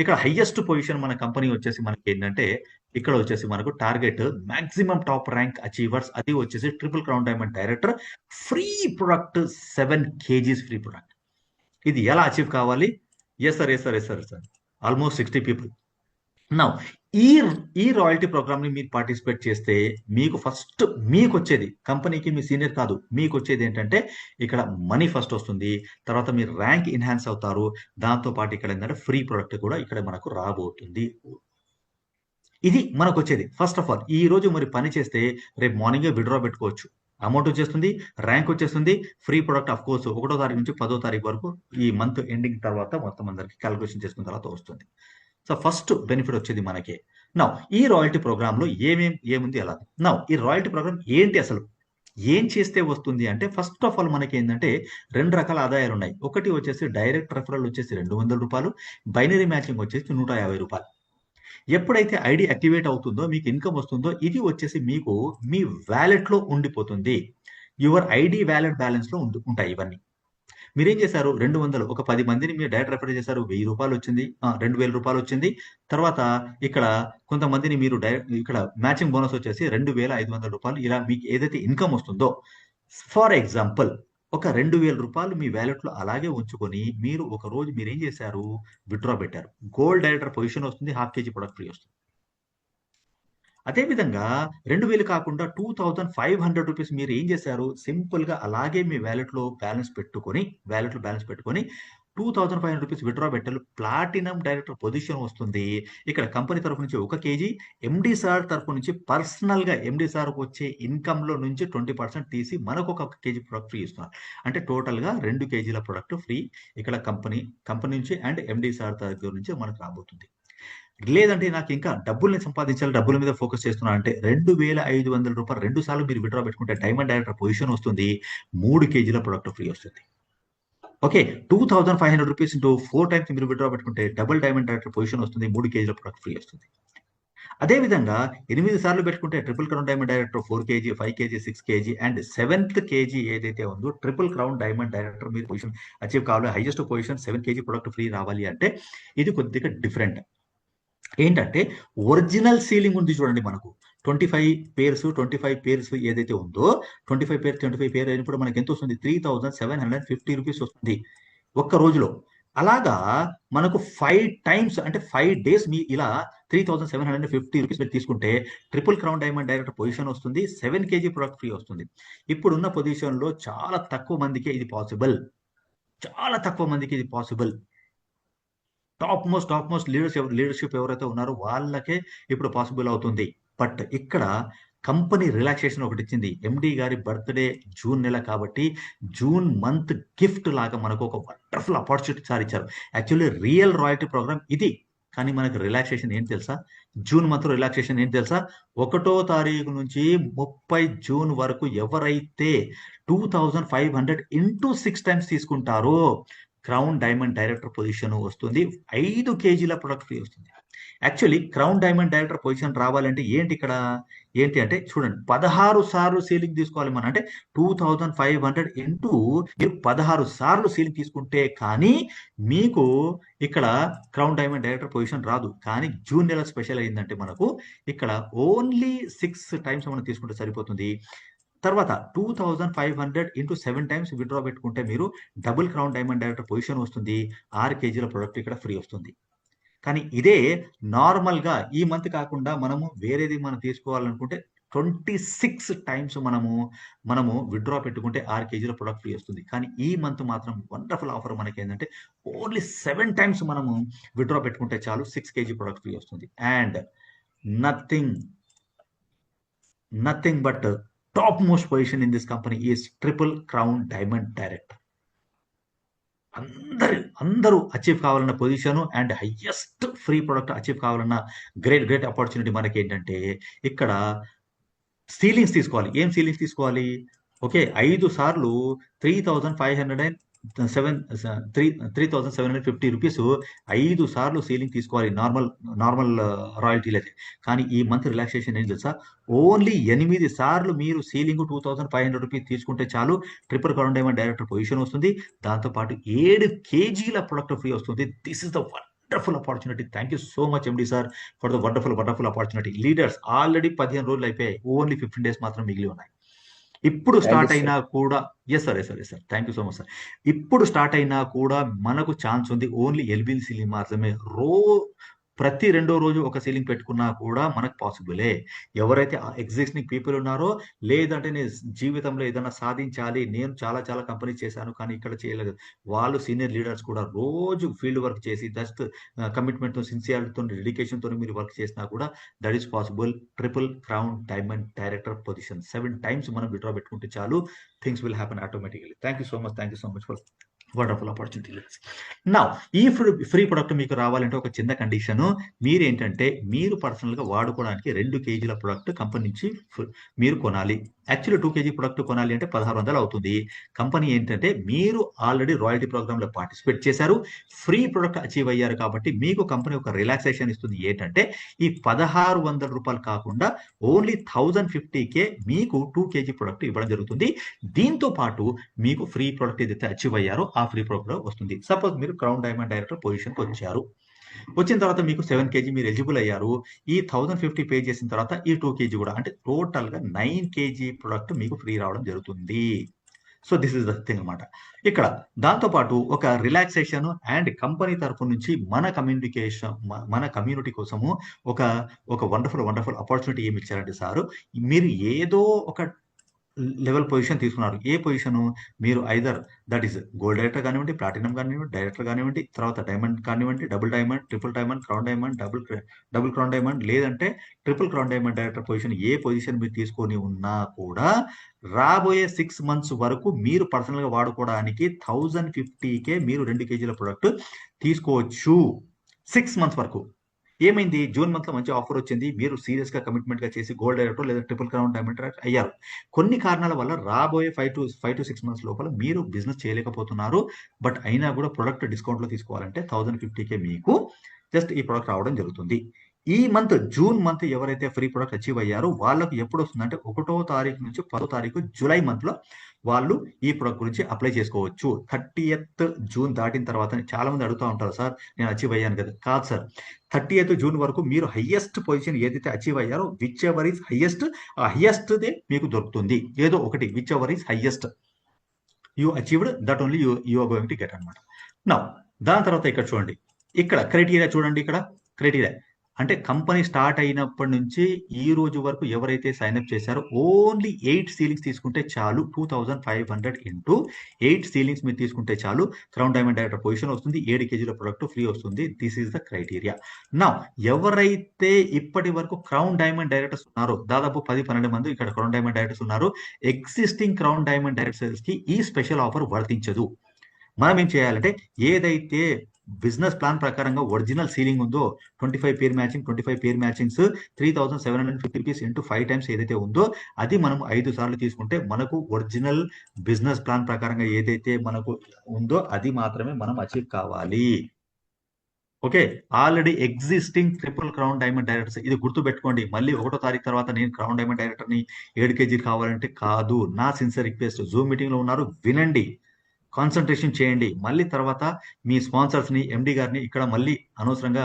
ఇక్కడ హైయెస్ట్ పొజిషన్ మన కంపెనీ వచ్చేసి మనకి ఏంటంటే ఇక్కడ వచ్చేసి మనకు target maximum top rank achievers అది వచ్చేసి triple crown diamond director free product 7 kgs free product. ఇది ఎలా అచీవ్ కావాలి? Yes sir. Almost 60 people. Now ఈ రాయల్టీ ప్రోగ్రామ్ ని మీరు పార్టిసిపేట్ చేస్తే మీకు ఫస్ట్ వచ్చేది కంపెనీకి మీ సీనియర్ కాదు. మీకు వచ్చేది ఏంటంటే ఇక్కడ మనీ ఫస్ట్ వస్తుంది. తర్వాత మీరు ర్యాంక్ ఎన్హాన్స్ అవుతారు. దాంతో పాటు ఇక్కడ ఏంటంటే ఫ్రీ ప్రొడక్ట్ కూడా ఇక్కడ మనకు రాబోతుంది. ఇది మనకు వచ్చేది. ఫస్ట్ ఆఫ్ ఆల్ ఈ రోజు మరి పని చేస్తే రేపు మార్నింగే విత్‌డ్రా పెట్టుకోవచ్చు. అమౌంట్ వచ్చేస్తుంది, ర్యాంక్ వచ్చేస్తుంది, ఫ్రీ ప్రొడక్ట్ ఆఫ్ కోర్స్ 1వ తారీఖు నుంచి 10వ తారీఖు వరకు ఈ మంత్ ఎండింగ్ తర్వాత మొత్తం అందరికి కాలిక్యులేషన్ చేసుకున్న తర్వాత వస్తుంది. సో ఫస్ట్ బెనిఫిట్ వచ్చేది మనకే. నౌ ఈ రాయల్టీ ప్రోగ్రామ్‌లో ఏముంది ఎలా? నౌ ఈ రాయల్టీ ప్రోగ్రామ్ ఏంటి అసలు? ఏం చేస్తే వస్తుంది అంటే ఫస్ట్ ఆఫ్ ఆల్ మనకేందంటే 2 రకాల ఆదాయాలు ఉన్నాయి. ఒకటి వచ్చేసి డైరెక్ట్ రెఫరల్ వచ్చేసి రూ. 200, బైనరీ మ్యాచింగ్ వచ్చేసి రూ. 150. ఎప్పుడైతే ఐడీ యాక్టివేట్ అవుతుందో మీకు ఇన్కమ్ వస్తుందో ఇది వచ్చేసి మీకు మీ వాలెట్‌లో ఉండిపోతుంది. యువర్ ఐడీ వాలెట్ బ్యాలెన్స్‌లో ఉంటాయి ఇవన్నీ. మీరేం చేశారు 200 ఒక 10 మందిని మీరు డైరెక్ట్ రెఫర్ చేశారు. రూ. 1000 వచ్చింది. రూ. 2000 వచ్చింది. తర్వాత ఇక్కడ కొంతమందిని మీరు ఇక్కడ మ్యాచింగ్ బోనస్ వచ్చేసి రూ. 2500 ఇలా మీకు ఏదైతే ఇన్కమ్ వస్తుందో ఫర్ ఎగ్జాంపుల్ ఒక రూ. 2000 మీ వాలెట్‌లో అలాగే ఉంచుకొని మీరు ఒక రోజు మీరేం చేశారు విత్‌డ్రా పెట్టారు. గోల్డ్ డైరెక్టర్ పొజిషన్ వస్తుంది. ½ kg ప్రొడక్ట్ ఫ్రీ వస్తుంది. అదేవిధంగా 2000 కాకుండా 2500 రూపీస్ మీరు ఏం చేశారు? సింపుల్‌గా అలాగే మీ వాలెట్‌లో బ్యాలెన్స్ పెట్టుకొని 2500 రూపీస్ విత్‌డ్రా పెట్టాలి. ప్లాటినం డైరెక్టర్ పొజిషన్ వస్తుంది. ఇక్కడ కంపెనీ తరపు నుంచి 1 కేజీ, ఎండీ సార్ తరపు నుంచి పర్సనల్‌గా ఎండీ సార్‌కి వచ్చే ఇన్‌కమ్‌లో నుంచి 20% తీసి మనకొక కేజీ ప్రొడక్ట్ ఫ్రీ ఇస్తున్నారు. అంటే టోటల్‌గా 2 కేజీల ప్రొడక్ట్ ఫ్రీ ఇక్కడ కంపెనీ నుంచి అండ్ ఎండీ సార్ దగ్గర నుంచి మనకు రాబోతుంది. లేదంటే నాకు ఇంకా డబ్బుల్ని సంపాదించాలి, డబ్బుల మీద ఫోకస్ చేస్తున్నా అంటే రూ. 2500 2 సార్లు మీరు విత్‌డ్రా పెట్టుకుంటే డైమండ్ డైరెక్టర్ పొజిషన్ వస్తుంది. 3 కేజీల ప్రొడక్ట్ ఫ్రీ వస్తుంది. ఓకే. 2500 రూపీస్ ఇంటూ 4 టైమ్స్ మీరు విత్‌డ్రా పెట్టుకుంటే డబుల్ డైమండ్ డైరెక్టర్ పొజిషన్ వస్తుంది. 3 కేజీల ప్రొడక్ట్ ఫ్రీ వస్తుంది. అదే విధంగా 8 సార్లు పెట్టుకుంటే triple crown diamond director 4 KG, 5 KG, 6 KG and 7th KG ఏదైతే ఉందో ట్రిపుల్ క్రౌన్ డైమండ్ డైరెక్టర్ మీరు పొజిషన్ అచీవ్ కావాలి. Highest position 7 KG product free రావాలి అంటే ఇది కొద్దిగా డిఫరెంట్. ఏంటంటే ఒరిజినల్ సీలింగ్ ఉంది చూడండి మనకు 25 పేర్స్ ఏదైతే ఉందో 25 పేర్ అయినప్పుడు మనకి ఎంత వస్తుంది? 3750 రూపీస్ వస్తుంది ఒక్క రోజులో. అలాగా మనకు 5 టైమ్స్ అంటే 5 డేస్ మీ ఇలా 3750 రూపీస్ మీరు తీసుకుంటే triple crown diamond director position వస్తుంది. 7 కేజీ ప్రొడక్ట్ ఫ్రీ వస్తుంది. ఇప్పుడున్న పొజిషన్ లో చాలా తక్కువ మందికి ఇది పాసిబుల్. చాలా తక్కువ మందికి ఇది పాసిబుల్. టాప్ మోస్ట్ లీడర్షిప్ ఎవరైతే ఉన్నారో వాళ్ళకే ఇప్పుడు పాసిబుల్ అవుతుంది. బట్ ఇక్కడ కంపెనీ రిలాక్సేషన్ ఒకటి ఇచ్చింది. ఎండి గారి బర్త్డే జూన్ నెల కాబట్టి జూన్ మంత్ గిఫ్ట్ లాగా మనకు ఒక వండర్ఫుల్ ఆపర్చునిటీ సార్ ఇచ్చారు. యాక్చువల్లీ రియల్ రాయల్టీ ప్రోగ్రామ్ ఇది. కానీ మనకు రిలాక్సేషన్ ఏంటి తెలుసా? జూన్ మంత్ రిలాక్సేషన్ ఏంటి తెలుసా? 1వ తారీఖు నుంచి 30 జూన్ వరకు ఎవరైతే 2500 ఇంటూ 6 టైమ్స్ తీసుకుంటారో క్రౌన్ డైమండ్ డైరెక్టర్ పొజిషన్ వస్తుంది. 5 కేజీల ప్రొడక్ట్ ఫ్రీ వస్తుంది. Actually crown diamond director position రావాలంటే ఏంటి అంటే చూడండి 16 సార్లు సీలింగ్ తీసుకోవాలి మనం. అంటే 2500 ఇంటూ మీరు 16 సార్లు సీలింగ్ తీసుకుంటే కానీ మీకు ఇక్కడ క్రౌన్ డైమండ్ డైరెక్టర్ పొజిషన్ రాదు. కానీ జూన్ నెల స్పెషల్ అయిందంటే మనకు ఇక్కడ ఓన్లీ 6 టైమ్స్ మనం తీసుకుంటే సరిపోతుంది. తర్వాత 2500 ఇంటూ 7 టైమ్స్ విత్‌డ్రా పెట్టుకుంటే మీరు double crown diamond director position వస్తుంది. 6 కేజీల ప్రొడక్ట్ ఇక్కడ ఫ్రీ వస్తుంది. కానీ ఇదే నార్మల్‌గా ఈ మంత్ కాకుండా మనము వేరేది మనం తీసుకోవాలనుకుంటే 26 టైమ్స్ మనము విత్‌డ్రా పెట్టుకుంటే 6 కేజీల ప్రొడక్ట్ ఫ్రీ వస్తుంది. కానీ ఈ మంత్ మాత్రం వండర్ఫుల్ ఆఫర్ మనకేందంటే ఓన్లీ 7 టైమ్స్ మనము విత్‌డ్రా పెట్టుకుంటే చాలు 6 కేజీ ప్రొడక్ట్ ఫ్రీ వస్తుంది. And nothing but top most position in this company is triple crown diamond director. అందరూ అచీవ్ కావాలన్న position and highest free product achieve కావాలన్న గ్రేట్ ఆపర్చునిటీ మనకి ఏంటంటే ఇక్కడ సీలింగ్స్ తీసుకోవాలి. ఏం సీలింగ్స్ తీసుకోవాలి? ఓకే 5 సార్లు 3750 రూపీస్ 5 సార్లు సీలింగ్ తీసుకోవాలి నార్మల్ రాయల్టీలు అయితే. కానీ ఈ మంత్ రిలాక్సేషన్ ఏం తెలుసా? ఓన్లీ 8 సార్లు మీరు సీలింగ్ 2500 రూపీస్ తీసుకుంటే చాలు triple crown diamond director position వస్తుంది. దాంతోపాటు 7 కేజీల ప్రొడక్ట్ ఫ్రీ వస్తుంది. This is the wonderful opportunity. Thank you so much MD sir for the wonderful opportunity. Leaders already 15 రోజులు అయిపోయాయి. ఓన్లీ 15 డేస్ మాత్రం మిగిలి ఉన్నాయి. ఇప్పుడు స్టార్ట్ అయినా కూడా yes sir thank you so much sir. ఇప్పుడు స్టార్ట్ అయినా కూడా మనకు ఛాన్స్ ఉంది. ఓన్లీ ఎల్బిల్ సీలింగ్ మాత్రమే. ప్రతి 2వ రోజు ఒక సీలింగ్ పెట్టుకున్నా కూడా మనకు పాసిబులే. ఎవరైతే ఎగ్జిస్టింగ్ పీపుల్ ఉన్నారో లేదంటే నేను జీవితంలో ఏదైనా సాధించాలి, నేను చాలా కంపెనీ చేశాను కానీ ఇక్కడ చేయలేదు, వాళ్ళు సీనియర్ లీడర్స్ కూడా రోజు ఫీల్డ్ వర్క్ చేసి జస్ట్ కమిట్మెంట్తో సిన్సియారిటీతో డెడికేషన్తో మీరు వర్క్ చేసినా కూడా that is possible. Triple crown diamond director position 7 times మనం విత్‌డ్రా పెట్టుకుంటే చాలు things will happen automatically. Thank you so much for wonderful opportunity. నా ఈ ఫ్రీ ప్రొడక్ట్ మీకు రావాలంటే ఒక చిన్న కండిషన్. మీరేంటంటే మీరు పర్సనల్ గా వాడుకోవడానికి 2 కేజీల ప్రొడక్ట్ కంపెనీ నుంచి మీరు కొనాలి. యాక్చువల్లీ 2 కేజీ ప్రొడక్ట్ కొనాలి అంటే 1600 అవుతుంది. కంపెనీ ఏంటంటే మీరు ఆల్రెడీ రాయల్టీ ప్రోగ్రామ్ లో పార్టిసిపేట్ చేశారు, ఫ్రీ ప్రొడక్ట్ అచీవ్ అయ్యారు కాబట్టి మీకు కంపెనీ ఒక రిలాక్సేషన్ ఇస్తుంది. ఏంటంటే ఈ 1600 రూపాయలు కాకుండా ఓన్లీ 1050కే మీకు 2 కేజీ ప్రొడక్ట్ ఇవ్వడం జరుగుతుంది. దీంతో పాటు మీకు ఫ్రీ ప్రొడక్ట్ ఏదైతే అచీవ్ అయ్యారో ఆ ఫ్రీ ప్రొడక్ట్ వస్తుంది. సపోజ్ మీరు క్రౌన్ డైమండ్ డైరెక్టర్ పొజిషన్కి వచ్చారు. వచ్చిన తర్వాత మీకు 7 కేజీ మీరు ఎలిజిబుల్ అయ్యారు. ఈ 1050 పే చేసిన తర్వాత ఈ 2 కేజీ కూడా అంటే టోటల్ గా 9 కేజీ ప్రొడక్ట్ మీకు ఫ్రీ రావడం జరుగుతుంది. So this is the thing అనమాట. ఇక్కడ దాంతోపాటు ఒక రిలాక్సేషన్ అండ్ కంపెనీ తరపు నుంచి మన కమ్యూనిటీ కోసము ఒక ఒక వండర్ఫుల్ ఆపర్చునిటీ ఏమి ఇచ్చారంటే సార్, మీరు ఏదో ఒక లెవెల్ పొజిషన్ తీసుకున్నారు. ఏ పొజిషన్? మీరు either that is gold director కానివ్వండి, ప్లాటినం కానివ్వండి, డైరెక్టర్ కానివ్వండి, తర్వాత డైమండ్ కానివ్వండి, double diamond, triple diamond, crown diamond, double crown diamond, లేదంటే triple crown diamond director position, ఏ పొజిషన్ మీరు తీసుకొని ఉన్నా కూడా రాబోయే 6 months వరకు మీరు పర్సనల్ గా వాడుకోవడానికి 1050K మీరు 2 kg ప్రొడక్ట్ తీసుకోవచ్చు 6 months వరకు. ఏమైంది? జూన్ మంత్ లో మంచి ఆఫర్ వచ్చింది, మీరు సీరియస్ గా కమిట్మెంట్ గా చేసి గోల్డ్ డైరెక్టర్ లేదా ట్రిపుల్ క్రౌన్ డైమండ్ డైరెక్టర్ అయ్యారు. కొన్ని కారణాల వల్ల రాబోయే 5 to 6 months లోపల మీరు బిజినెస్ చేయలేకపోతున్నారు. బట్ అయినా కూడా ప్రొడక్ట్ డిస్కౌంట్ లో తీసుకోవాలంటే 1050K మీకు జస్ట్ ఈ ప్రొడక్ట్ రావడం జరుగుతుంది. ఈ మంత్ జూన్ మంత్ ఎవరైతే ఫ్రీ ప్రొడక్ట్ అచీవ్ అయ్యారో వాళ్ళకు ఎప్పుడు వస్తుందంటే 1వ తారీఖు నుంచి 10వ తారీఖు జూలై మంత్ లో వాళ్ళు ఈ ప్రొడక్ట్ గురించి అప్లై చేసుకోవచ్చు. 30th జూన్ దాటిన తర్వాత చాలా మంది అడుగుతూ ఉంటారు, సార్ నేను అచీవ్ అయ్యాను కదా. కాదు సార్, 30th జూన్ వరకు మీరు హైయెస్ట్ పొజిషన్ ఏదైతే అచీవ్ అయ్యారో విచ్ ఎవర్ ఈస్ హైయెస్ట్, ఆ హైయెస్ట్దే మీకు దొరుకుతుంది. ఏదో ఒకటి whichever is highest you achieved, that only you are going to get అనమాట. నా దాని తర్వాత ఇక్కడ చూడండి, ఇక్కడ క్రైటీరియా చూడండి. ఇక్కడ క్రైటీరియా అంటే కంపెనీ స్టార్ట్ అయినప్పటి నుంచి ఈ రోజు వరకు ఎవరైతే సైన్అప్ చేశారో ఓన్లీ 8 సీలింగ్స్ తీసుకుంటే చాలు. 2500 ఇంటూ 8 సీలింగ్స్ మీరు తీసుకుంటే చాలు. క్రౌన్ డైమండ్ డైరెక్టర్ పొజిషన్ వస్తుంది, 7 kg ప్రొడక్ట్ ఫ్రీ వస్తుంది. This is the criteria. నా ఎవరైతే ఇప్పటి వరకు క్రౌన్ డైమండ్ డైరెక్టర్స్ ఉన్నారో, దాదాపు 10-12 మంది ఇక్కడ క్రౌన్ డైమండ్ డైరెక్టర్స్ ఉన్నారు. ఎగ్జిస్టింగ్ క్రౌన్ డైమండ్ డైరెక్టర్స్ కి ఈ స్పెషల్ ఆఫర్ వర్తించదు. మనం ఏం చేయాలంటే ఏదైతే బిజినెస్ ప్లాన్ ప్రకారంగా ఒరిజినల్ సీలింగ్ ఉందో 25 పేర్ మ్యాచింగ్స్ 3750 రూపీస్ ఇంటూ 5 times ఏదైతే ఉందో అది మనం 5 సార్లు తీసుకుంటే మనకు ఒరిజినల్ బిజినెస్ ప్లాన్ ప్రకారంగా ఏదైతే మనకు ఉందో అది మాత్రమే మనం అచీవ్ కావాలి. Okay, already existing triple crown diamond directors, ఇది గుర్తు పెట్టుకోండి. మళ్ళీ 1వ తారీఖు తర్వాత నేను క్రౌన్ డైమండ్ డైరెక్టర్ ని 7 kg కావాలంటే కాదు. నా సిన్సియర్ రిక్వెస్ట్, జూమ్ మీటింగ్ లో ఉన్నారు, వినండి, కాన్సన్ట్రేషన్ చేయండి. మళ్ళీ తర్వాత మీ స్పాన్సర్స్ ని, ఎండి గారిని ఇక్కడ మళ్ళీ అనవసరంగా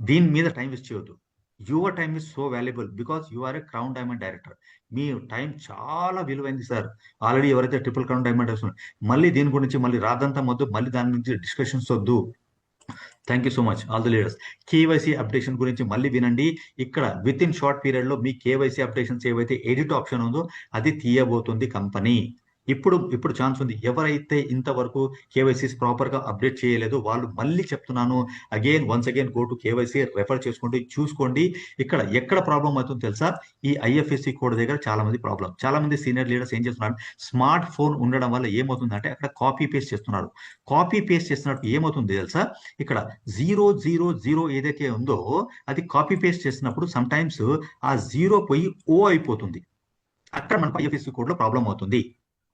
దీని మీద టైం వేస్ట్ చేయొద్దు. Your time is so valuable because you are a crown diamond director. మీ టైం చాలా విలువైంది సార్. ఆల్రెడీ ఎవరైతే ట్రిపుల్ క్రౌన్ డైమండ్ డైరెక్టర్ మళ్ళీ దీని గురించి మళ్ళీ రాదంతా వద్దు, మళ్ళీ దాని గురించి డిస్కషన్స్ వద్దు. Thank you so much all the leaders. KYC updation గురించి మళ్ళీ వినండి. ఇక్కడ విత్ ఇన్ షార్ట్ పీరియడ్ లో మీ కేవైసీ అప్డేషన్స్ ఏవైతే ఎడిట్ ఆప్షన్ ఉందో అది తీయబోతుంది కంపెనీ. ఇప్పుడు ఛాన్స్ ఉంది. ఎవరైతే ఇంతవరకు కేవైసీస్ ప్రాపర్ గా అప్డేట్ చేయలేదు వాళ్ళు మళ్ళీ చెప్తున్నాను, once again go to KYC, refer చేసుకోండి, చూసుకోండి. ఎక్కడ ప్రాబ్లం అవుతుందో తెలుసా? ఈ ఐఎఫ్ఎస్సి కోడ్ దగ్గర చాలా మంది సీనియర్ లీడర్స్ ఏం చేస్తున్నారు, స్మార్ట్ ఫోన్ ఉండడం వల్ల ఏమవుతుందంటే అక్కడ కాపీ పేస్ట్ చేస్తున్నారు. కాపీ పేస్ట్ చేస్తున్నప్పుడు ఏమవుతుంది తెలుసా? ఇక్కడ 000 ఏదైతే ఉందో అది కాపీ పేస్ట్ చేసినప్పుడు సమ్ టైమ్స్ ఆ 0 పోయి O అయిపోతుంది. అక్కడ మనకు ఐఎఫ్ఎస్సి కోడ్ లో ప్రాబ్లం అవుతుంది.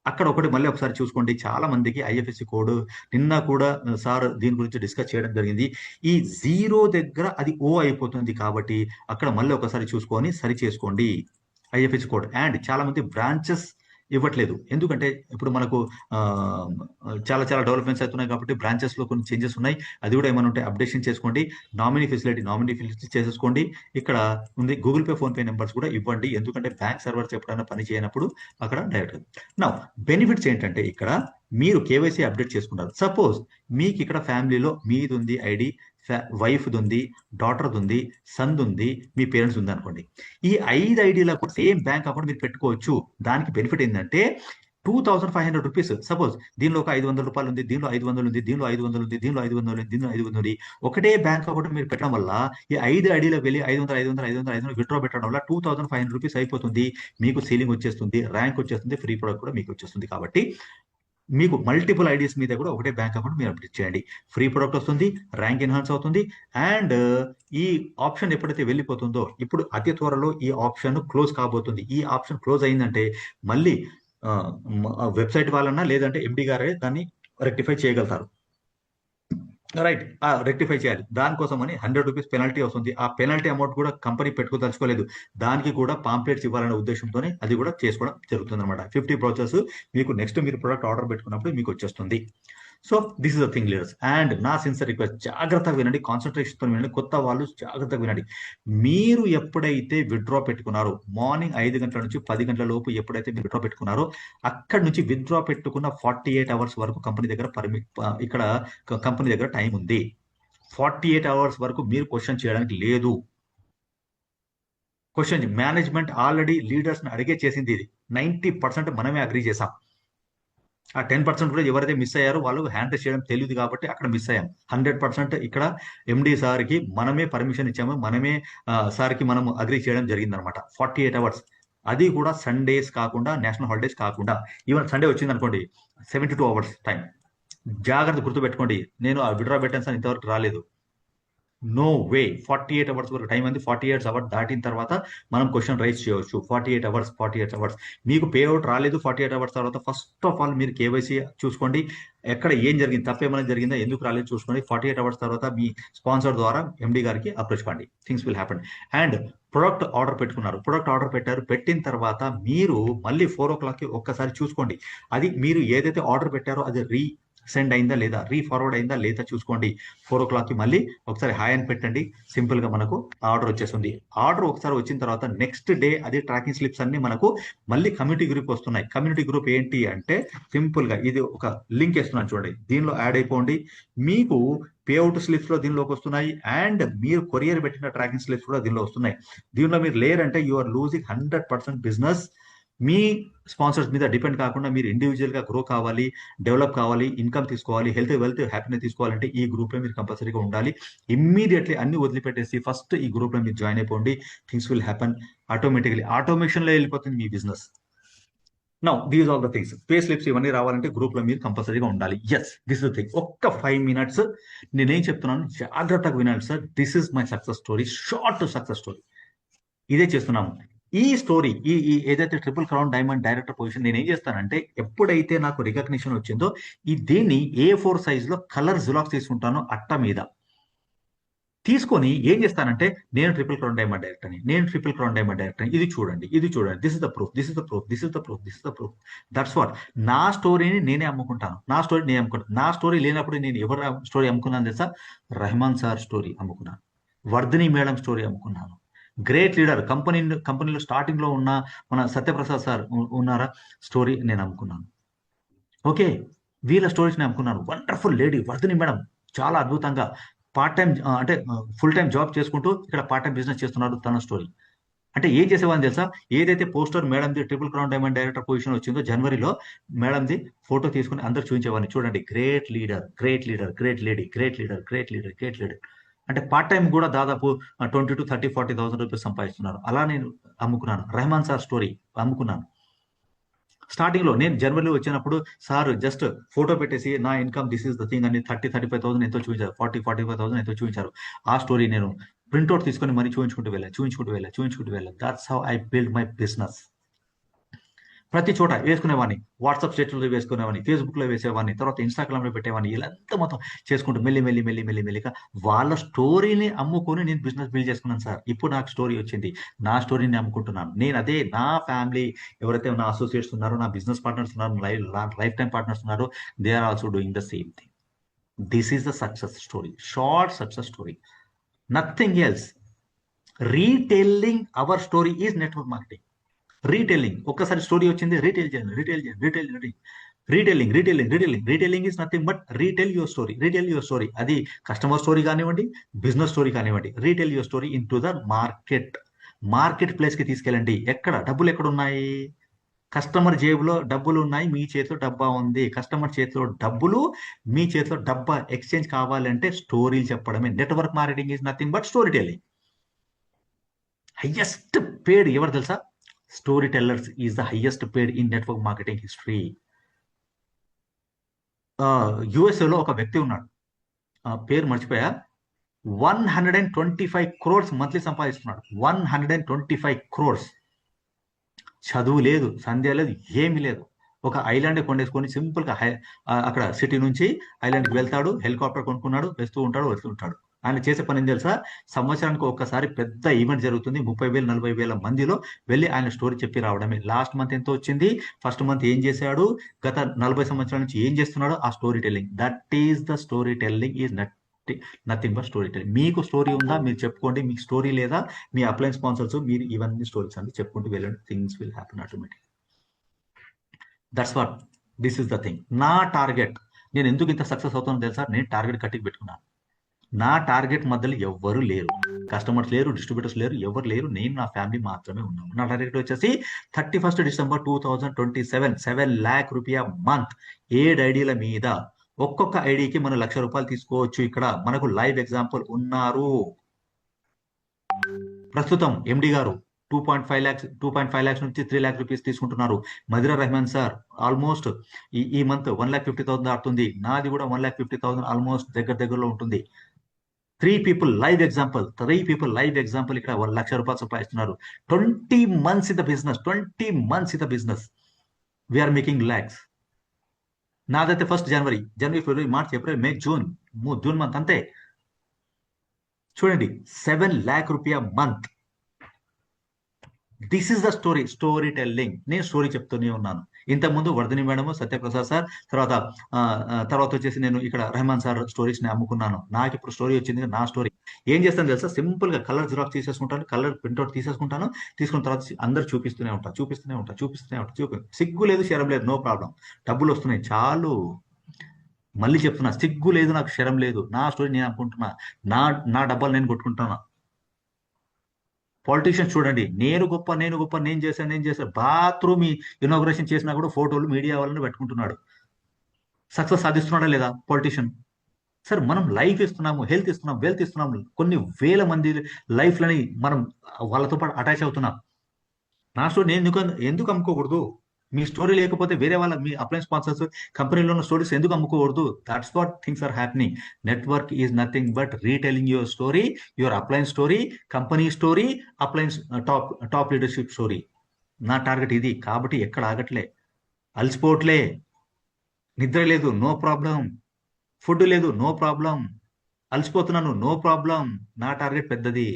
అక్కడ మళ్ళీ ఒకసారి చూసుకోండి. చాలా మందికి ఐఎఫ్ఎస్సి కోడ్ నిన్న కూడా సార్ దీని గురించి డిస్కస్ చేయడం జరిగింది. ఈ 0 దగ్గర అది O అయిపోతుంది కాబట్టి అక్కడ మళ్ళీ ఒకసారి చూసుకొని సరి చేసుకోండి ఐఎఫ్ఎస్సి కోడ్. అండ్ చాలా మంది బ్రాంచెస్ ఇవ్వట్లేదు, ఎందుకంటే ఇప్పుడు మనకు చాలా డెవలప్మెంట్స్ అవుతున్నాయి కాబట్టి బ్రాంచెస్ లో కొన్ని చేంజెస్ ఉన్నాయి. అది కూడా ఏమైనా ఉంటే అప్డేషన్ చేసుకోండి. నామినీ ఫెసిలిటీ చేసేసుకోండి. ఇక్కడ ఉంది Google pay, phone pay numbers కూడా ఇవ్వండి, ఎందుకంటే బ్యాంక్ సర్వర్స్ ఎప్పుడైనా పని చేయనప్పుడు అక్కడ డైరెక్ట్. నా బెనిఫిట్స్ ఏంటంటే ఇక్కడ మీరు కేవైసీ అప్డేట్ చేసుకుంటారు. సపోజ్ మీకు ఇక్కడ ఫ్యామిలీలో మీది ఉంది ఐడి, వైఫ్ ఉంది, డాటర్ ఉంది, సన్ ఉంది, మీ పేరెంట్స్ ఉంది అనుకోండి. ఈ 5 ఐడీలకు సేమ్ బ్యాంక్ అకౌంట్ మీరు పెట్టుకోవచ్చు. దానికి బెనిఫిట్ ఏంటంటే 2500 రూపీస్. సపోజ్ దీనిలో ఒక 500 రూపాయలు ఉంది, దీనిలో 500 ఉంది, దీనిలో 500 ఉంది, దీనిలో 500 ఉంది, దీనిలో 500 ఉంది. ఒకటే బ్యాంక్ అకౌంట్ మీరు పెట్టడం వల్ల ఈ 5 ఐడీలకు వెళ్ళి 500 విత్డ్రా పెట్టడం వల్ల 2500 రూపీస్ అయిపోతుంది. మీకు సీలింగ్ వచ్చేస్తుంది, ర్యాంక్ వచ్చేస్తుంది, ఫ్రీ ప్రొడక్ట్ కూడా మీకు వచ్చేస్తుంది. కాబట్టి మీకు మల్టిపుల్ ఐడీస్ మీద కూడా ఒకటే బ్యాంక్ అకౌంట్ మీరు అప్డేట్ చేయండి. ఫ్రీ ప్రొడక్ట్ వస్తుంది, ర్యాంక్ ఎన్హాన్స్ అవుతుంది. అండ్ ఈ ఆప్షన్ ఎప్పుడైతే వెళ్ళిపోతుందో ఇప్పుడు అతి త్వరలో ఈ ఆప్షన్ క్లోజ్ కాబోతుంది. ఈ ఆప్షన్ క్లోజ్ అయిందంటే మళ్ళీ వెబ్సైట్ వాళ్ళన్నా లేదంటే ఎండి గారే దాన్ని రెక్టిఫై చేయగలుగుతారు. రైట్, రెక్టిఫై చేయాలి. దానికోసం అని 100 రూపీస్ పెనాల్టీ వస్తుంది. ఆ పెనాల్టీ అమౌంట్ కూడా కంపెనీ పెట్టుకోదలుచుకోలేదు, దానికి కూడా పాంప్లెట్స్ ఇవ్వాలనే ఉద్దేశంతోనే అది కూడా చేసుకోవడం జరుగుతుంది అనమాట. 50 బ్రౌచర్స్ మీకు నెక్స్ట్ మీరు ప్రొడక్ట్ ఆర్డర్ పెట్టుకున్నప్పుడు మీకు వచ్చేస్తుంది. So this is the thing leaders. And నా సిన్సియర్ రిక్వెస్ట్, జాగ్రత్తగా వినండి, కాన్సన్ట్రేషన్ తో వినండి, కొత్త వాళ్ళు జాగ్రత్తగా వినండి. మీరు ఎప్పుడైతే విత్డ్రా పెట్టుకున్నారో, మార్నింగ్ 5 గంటల నుంచి 10 గంటల లోపు ఎప్పుడైతే మీరు విత్డ్రా పెట్టుకున్నారో, అక్కడ నుంచి విత్డ్రా పెట్టుకున్న 48 అవర్స్ వరకు కంపెనీ దగ్గర ఇక్కడ కంపెనీ దగ్గర టైం ఉంది. 48 అవర్స్ వరకు మీరు క్వశ్చన్ చేయడానికి లేదు. క్వశ్చన్ మేనేజ్మెంట్ ఆల్రెడీ లీడర్స్ ని అడిగే చేసింది. ఇది 90% మనమే అగ్రీ చేసాం. ఆ 10% కూడా ఎవరైతే మిస్ అయ్యారో వాళ్ళు హ్యాండిల్ చేయడం తెలియదు కాబట్టి అక్కడ మిస్ అయ్యాం. 100% ఇక్కడ ఎండి సార్కి మనమే పర్మిషన్ ఇచ్చాము, మనమే సార్కి మనం అగ్రీ చేయడం జరిగింది అనమాట. 48 అవర్స్, అది కూడా సండేస్ కాకుండా, నేషనల్ హాలిడేస్ కాకుండా. ఈవెన్ సండే వచ్చింది అనుకోండి, 72 అవర్స్ టైం. జాగ్రత్త గుర్తుపెట్టుకోండి, నేను ఆ విడ్రా పెట్టాను సార్ ఇంతవరకు రాలేదు. No way. 48 అవర్స్ వరకు టైం ఉంది. 48 అవర్స్ దాటిన తర్వాత మనం క్వశ్చన్ రైజ్ చేయవచ్చు. 48 అవర్స్ మీకు పే అవుట్ రాలేదు. 48 అవర్స్ తర్వాత ఫస్ట్ ఆఫ్ ఆల్ మీరు కేవైసీ చూసుకోండి, ఎక్కడ ఏం జరిగింది, తప్పేమైనా జరిగిందా, ఎందుకు రాలేదు చూసుకోండి. 48 అవర్స్ తర్వాత మీ స్పాన్సర్ ద్వారా ఎండి గారికి అప్రోచ్ కండి, things will happen. And product order పెట్టుకున్నారు, ప్రొడక్ట్ ఆర్డర్ పెట్టారు, పెట్టిన తర్వాత మీరు మళ్ళీ 4 o'clock ఒక్కసారి చూసుకోండి, అది మీరు ఏదైతే ఆర్డర్ పెట్టారో అది సెండ్ అయిందా లేదా, ఫార్వర్డ్ అయిందా లేదా చూసుకోండి. 4 o'clock మళ్ళీ ఒకసారి హాయ్ అని పెట్టండి, సింపుల్ గా మనకు ఆర్డర్ వచ్చేస్తుంది. ఆర్డర్ ఒకసారి వచ్చిన తర్వాత నెక్స్ట్ డే అది ట్రాకింగ్ స్లిప్స్ అన్ని మనకు మళ్ళీ కమ్యూనిటీ గ్రూప్ వస్తున్నాయి. కమ్యూనిటీ గ్రూప్ ఏంటి అంటే సింపుల్ గా ఇది ఒక లింక్ ఇస్తున్నాను చూడండి, దీనిలో యాడ్ అయిపోండి. మీకు పేఅవుట్ స్లిప్స్ లో దీనిలోకి వస్తున్నాయి, అండ్ మీరు కొరియర్ పెట్టిన ట్రాకింగ్ స్లిప్స్ కూడా దీనిలో వస్తున్నాయి. దీనిలో మీరు లేరంటే యు ఆర్ లూజింగ్ 100% బిజినెస్. మీ స్పాన్సర్స్ మీద డిపెండ్ కాకుండా మీరు ఇండివిజువల్ గా గ్రో కావాలి, డెవలప్ కావాలి, ఇన్కమ్ తీసుకోవాలి, హెల్త్ వెల్త్ హ్యాపీనెస్ తీసుకోవాలంటే ఈ గ్రూప్ లో మీరు కంపల్సరీగా ఉండాలి. ఇమ్మీడియట్లీ అన్ని వదిలిపెట్టేసి ఫస్ట్ ఈ గ్రూప్ లో మీరు జాయిన్ అయిపోండి. Things will happen automatically. Automation లో వెళ్ళిపోతుంది మీ business. Now these all the things, pay slips ఇవన్నీ రావాలంటే గ్రూప్ లో మీరు కంపల్సరీగా ఉండాలి. Yes, this is the thing. ఒక్క 5 minutes నేనేం చెప్తున్నాను జాగ్రత్తగా వినాలి సార్. This is my success story, short success story. ఇదే చేస్తున్నాము. ఈ స్టోరీ, ఈ ఏదైతే triple crown diamond director position, నేను ఏం చేస్తానంటే ఎప్పుడైతే నాకు రికగ్నిషన్ వచ్చిందో దీన్ని A4 సైజ్ లో కలర్ జిలాక్స్ తీసుకుంటాను అట్ట మీద. తీసుకొని ఏం చేస్తానంటే నేను ట్రిపుల్ క్రౌన్ డైమండ్ డైరెక్టర్ని, ఇది చూడండి, this is the proof, that's what. నా స్టోరీని నేనే అమ్ముకుంటాను, నా స్టోరీ లేనప్పుడు నేను ఎవరు స్టోరీ అమ్ముకున్నాను తెలుసా? రెహమాన్ సార్ స్టోరీ అమ్ముకున్నాను, వర్ధిని మేడం స్టోరీ అమ్ముకున్నాను, గ్రేట్ లీడర్ కంపెనీలో స్టార్టింగ్ లో ఉన్న మన సత్యప్రసాద్ సార్ ఉన్నారా, స్టోరీ నేను అమ్ముకున్నాను. ఓకే, వీళ్ళ స్టోరీస్ నేను అమ్ముకున్నాను. వండర్ఫుల్ లేడీ వర్ధిని మేడం, చాలా అద్భుతంగా పార్ట్ టైం అంటే ఫుల్ టైం జాబ్ చేసుకుంటూ ఇక్కడ పార్ట్ టైం బిజినెస్ చేస్తున్నాడు. తన స్టోరీ అంటే ఏం చేసేవాడిని తెలుసా? ఏదైతే పోస్టర్ మేడంది triple crown diamond director position వచ్చిందో జనవరిలో, మేడంది ఫోటో తీసుకుని అందరు చూపించేవాడిని. చూడండి, గ్రేట్ లీడర్, గ్రేట్ లేడీ. అంటే పార్ట్ టైం కూడా దాదాపు 20 to 30, 40,000 రూపీస్ సంపాదిస్తున్నారు. అలా నేను అమ్ముకున్నాను. రెహమాన్ సార్ స్టోరీ అమ్ముకున్నాను. స్టార్టింగ్ లో నేను జనవరిలో వచ్చినప్పుడు సార్ జస్ట్ ఫోటో పెట్టేసి నా income this is the thing అని 30-35,000 ఎంతో చూపించారు, 40-45,000 ఎంతో చూపించారు. ఆ స్టోరీ నేను ప్రింట్అవుట్ తీసుకొని మరీ చూపించుకుంటూ వెళ్ళా. That's how I build my business. ప్రతి చోట వేసుకునేవాడిని, వాట్సాప్ స్టేటస్లో వేసుకునేవాడిని, ఫేస్బుక్ లో వేసేవాడిని, తర్వాత ఇన్స్టాగ్రామ్ లో పెట్టేవాడిని. ఇలా మొత్తం చేసుకుంటూ మెల్లిగా వాళ్ళ స్టోరీని అమ్ముకొని నేను బిజినెస్ బిల్డ్ చేసుకున్నాను సార్. ఇప్పుడు నాకు స్టోరీ వచ్చింది, నా స్టోరీని అమ్ముకుంటున్నాను. నేను అదే నా ఫ్యామిలీ ఎవరైతే నా అసోసియేట్స్ ఉన్నారో, నా బిజినెస్ పార్ట్నర్స్ ఉన్నారు, లైఫ్ టైం పార్ట్నర్స్ ఉన్నారు, they are also doing the same thing. This is the success story, short success story, nothing else. Retelling our story is network marketing. Retelling, ఒక్కసారి story వచ్చింది, retelling. Retelling is nothing but retell your story. అది customer story కానివ్వండి, business story కానివ్వండి. Retell your story into the market place కి తీసుకెళ్ళండి. డబ్బులు ఎక్కడ ఉన్నాయి? కస్టమర్ జేబులో డబ్బులు ఉన్నాయి, మీ చేతిలో డబ్బా ఉంది. కస్టమర్ చేతిలో డబ్బులు, మీ చేతిలో డబ్బా ఎక్స్చేంజ్ కావాలంటే స్టోరీలు చెప్పడమే. Network marketing is nothing but story telling. Highest paid ఎవరు తెలుసా? Story tellers is the highest paid in network marketing history. యుఎస్ఏలో ఒక వ్యక్తి ఉన్నాడు, పేరు మర్చిపోయా, 125 crores మంత్లీ సంపాదిస్తున్నాడు. 125 crores. చదువు లేదు, సంధ్య లేదు, ఏమీ లేదు. ఒక ఐలాండ్ కొండేసుకొని సింపుల్ గా అక్కడ సిటీ నుంచి ఐలాండ్కి వెళ్తాడు, హెలికాప్టర్ కొనుక్కున్నాడు, వస్తూ ఉంటాడు. ఆయన చేసే పని ఏం తెలుసా, సంవత్సరానికి ఒక్కసారి పెద్ద ఈవెంట్ జరుగుతుంది, 30,000 40,000 మందిలో వెళ్ళి ఆయన స్టోరీ చెప్పి రావడమే. లాస్ట్ మంత్ ఎంత వచ్చింది, ఫస్ట్ మంత్ ఏం చేశాడు, గత 40 సంవత్సరాల నుంచి ఏం చేస్తున్నాడో ఆ story telling. That is the story telling is nothing but story telling. మీకు స్టోరీ ఉందా మీరు చెప్పుకోండి, మీకు స్టోరీ లేదా మీ అప్లైన్ స్పాన్సర్స్ మీరు ఇవన్నీ స్టోరీస్ అండి చెప్పుకుంటూ వెళ్ళండి, things will happen automatic. That's what this is the thing. నా టార్గెట్, నేను ఎందుకు ఇంత సక్సెస్ అవుతానో తెలుసా, నేను టార్గెట్ కట్టి పెట్టుకున్నాను. నా టార్గెట్ మధ్యలో ఎవ్వరు లేరు, కస్టమర్స్ లేరు, డిస్ట్రిబ్యూటర్స్ లేరు, ఎవరు లేరు, నేను నా ఫ్యామిలీ మాత్రమే ఉన్నాము. నా టార్గెట్ వచ్చేసి 31st December 2027 7 lakh రూపాయ మంత్. 7 ఐడీల మీద ఒక్కొక్క ఐడికి మనం ₹1,00,000 తీసుకోవచ్చు. ఇక్కడ మనకు లైవ్ ఎగ్జాంపుల్ ఉన్నారు. ప్రస్తుతం ఎండి గారు 2.5 lakhs నుంచి 3 lakh రూపీస్ తీసుకుంటున్నారు. మదిరా రెహమాన్ సార్ ఆల్మోస్ట్ ఈ మంత్ 1,50,000 దాటుతుంది. నాది కూడా 1,50,000 ఆల్మోస్ట్ దగ్గరలో ఉంటుంది. 3 people లైవ్ ఎగ్జాంపుల్ ఇక్కడ ₹1,00,000 సంపాదిస్తున్నారు. 20 months in the business we are making lakhs. నాదైతే ఫస్ట్ జనవరి, ఫిబ్రవరి, March, April, May, June month అంతే. చూడండి 7 lakh రూపాయ month. This is the story telling. నేను స్టోరీ చెప్తూనే ఉన్నాను. ఇంతకుముందు వర్ధని మేడము, సత్యప్రసాద్ సార్, తర్వాత వచ్చేసి నేను ఇక్కడ రెహమాన్ సార్ స్టోరీస్ ని అమ్ముకున్నాను. నాకు ఇప్పుడు స్టోరీ వచ్చింది, నా స్టోరీ. ఏం చేస్తాను తెలుసా, సింపుల్ గా కలర్ జిరాక్స్ తీసేసుకుంటాను, కలర్ ప్రింట్అవుట్ తీసేసుకుంటాను, తీసుకున్న తర్వాత అందరు చూపిస్తూనే ఉంటా. సిగ్గు లేదు, శరం లేదు, నో ప్రాబ్లం. డబ్బులు వస్తున్నాయి చాలు. మళ్ళీ చెప్తున్నా, సిగ్గు లేదు, నాకు శరం లేదు. నా స్టోరీ నేను అనుకుంటున్నా, నా డబ్బాలు నేను కొట్టుకుంటున్నా. పాలిటీషియన్స్ చూడండి, నేను గొప్ప, నేను చేశాను. బాత్రూమ్ ఇనాగ్రేషన్ చేసినా కూడా ఫోటోలు మీడియా వాళ్ళని పెట్టుకుంటున్నాడు. సక్సెస్ సాధిస్తున్నాడా లేదా పాలిటీషియన్? సార్, మనం లైఫ్ ఇస్తున్నాము, హెల్త్ ఇస్తున్నాం, వెల్త్ ఇస్తున్నాము, కొన్ని వేల మంది లైఫ్లని మనం వాళ్ళతో పాటు అటాచ్ అవుతున్నాం. నా స్టోరీ నేను ఎందుకు అమ్ముకోకూడదు? మీ స్టోరీ లేకపోతే వేరే వాళ్ళ, మీ అప్లైన్ స్పాన్సర్స్ కంపెనీలో ఉన్న స్టోరీస్ ఎందుకు అమ్ముకోకూడదు? That's what things are happening. Network is nothing but retelling your story, your upline story, company story, uplines top leadership story. నా టార్గెట్ ఇది. కాబట్టి ఎక్కడ ఆగట్లే, అలసిపోవట్లే, నిద్ర లేదు, నో ప్రాబ్లం, ఫుడ్ లేదు, నో ప్రాబ్లం, అలసిపోతున్నాను, నో ప్రాబ్లం. నా టార్గెట్ పెద్దది.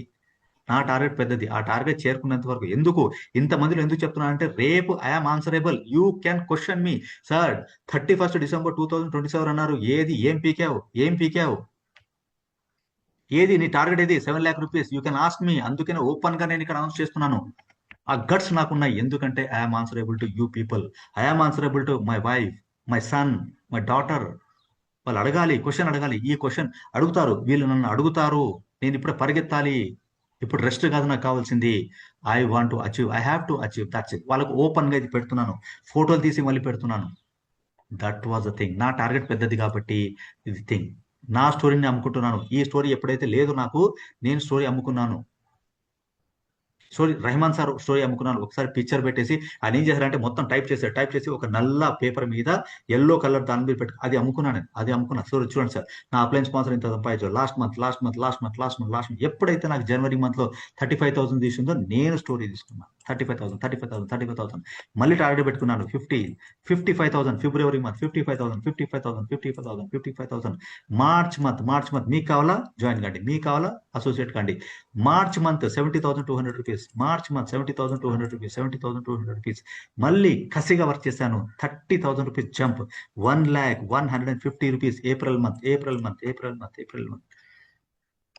ఆ టార్గెట్ చేరుకున్నంత వరకు. ఎందుకు ఇంతమందిలో ఎందుకు చెప్తున్నాను అంటే, రేపు I am answerable. You can question me. Sir, 31st December 2027 అన్నారు, ఏం పీకావు? ఏది నీ టార్గెట్? ఏది? 7 lakh rupees. You can ask me. అందుకనే ఓపెన్ గా నేను ఇక్కడ అనౌన్స్ చేస్తున్నాను. ఆ గట్స్ నాకున్నాయి. ఎందుకంటే I am answerable to you people. I am answerable to my wife, my son, my daughter. వాళ్ళు అడగాలి, క్వశ్చన్ అడగాలి. ఈ క్వశ్చన్ అడుగుతారు, వీళ్ళు నన్ను అడుగుతారు. నేను ఇప్పుడు పరిగెత్తాలి. ఇప్పుడు రెస్ట్ కాదు నాకు కావాల్సింది. I want to achieve, I have to achieve. That's it. వాళ్ళకు ఓపెన్ గా ఇది పెడుతున్నాను, ఫోటోలు తీసి మళ్ళీ పెడుతున్నాను. That was the thing. నా టార్గెట్ పెద్దది కాబట్టి ఇది థింగ్. నా స్టోరీని అమ్ముకుంటున్నాను. ఈ స్టోరీ ఎప్పుడైతే లేదు నాకు, నేను స్టోరీ అమ్ముకున్నాను. రెహమాన్ సార్ స్టోరీ అమ్ముకున్నాను. ఒకసారి పిక్చర్ పెట్టేసి ఆయన ఏం చేశారంటే, మొత్తం టైప్ చేసి ఒక నల్ల పేపర్ మీద ఎల్లో కలర్ దాని మీద పెట్టి అది అమ్ముకున్నా. చూడండి సార్, నా అప్లైన్ స్పాన్సర్ ఇంత సంపాదించారు లాస్ట్ మంత్. ఎప్పుడైతే నాకు జనవరి మంత్ లో 35,000 తీసుకుందో, నేను స్టోరీ తీసుకున్నాను. 35,000. మళ్ళీ టార్గెట్ పెట్టుకున్నాను 55,000. ఫిబ్రవరి మంత్ 55,000. మార్చ్ మంత్ మీకు కావాలా జాయిన్ కండి, మీకు కావాలా అసోసియేట్ కండి. March month 70,200 rupees. March month 70,200 rupees. మళ్ళీ కసిగా వర్క్ చేశాను. 30,000 rupees jump. 1,150 rupees. April month.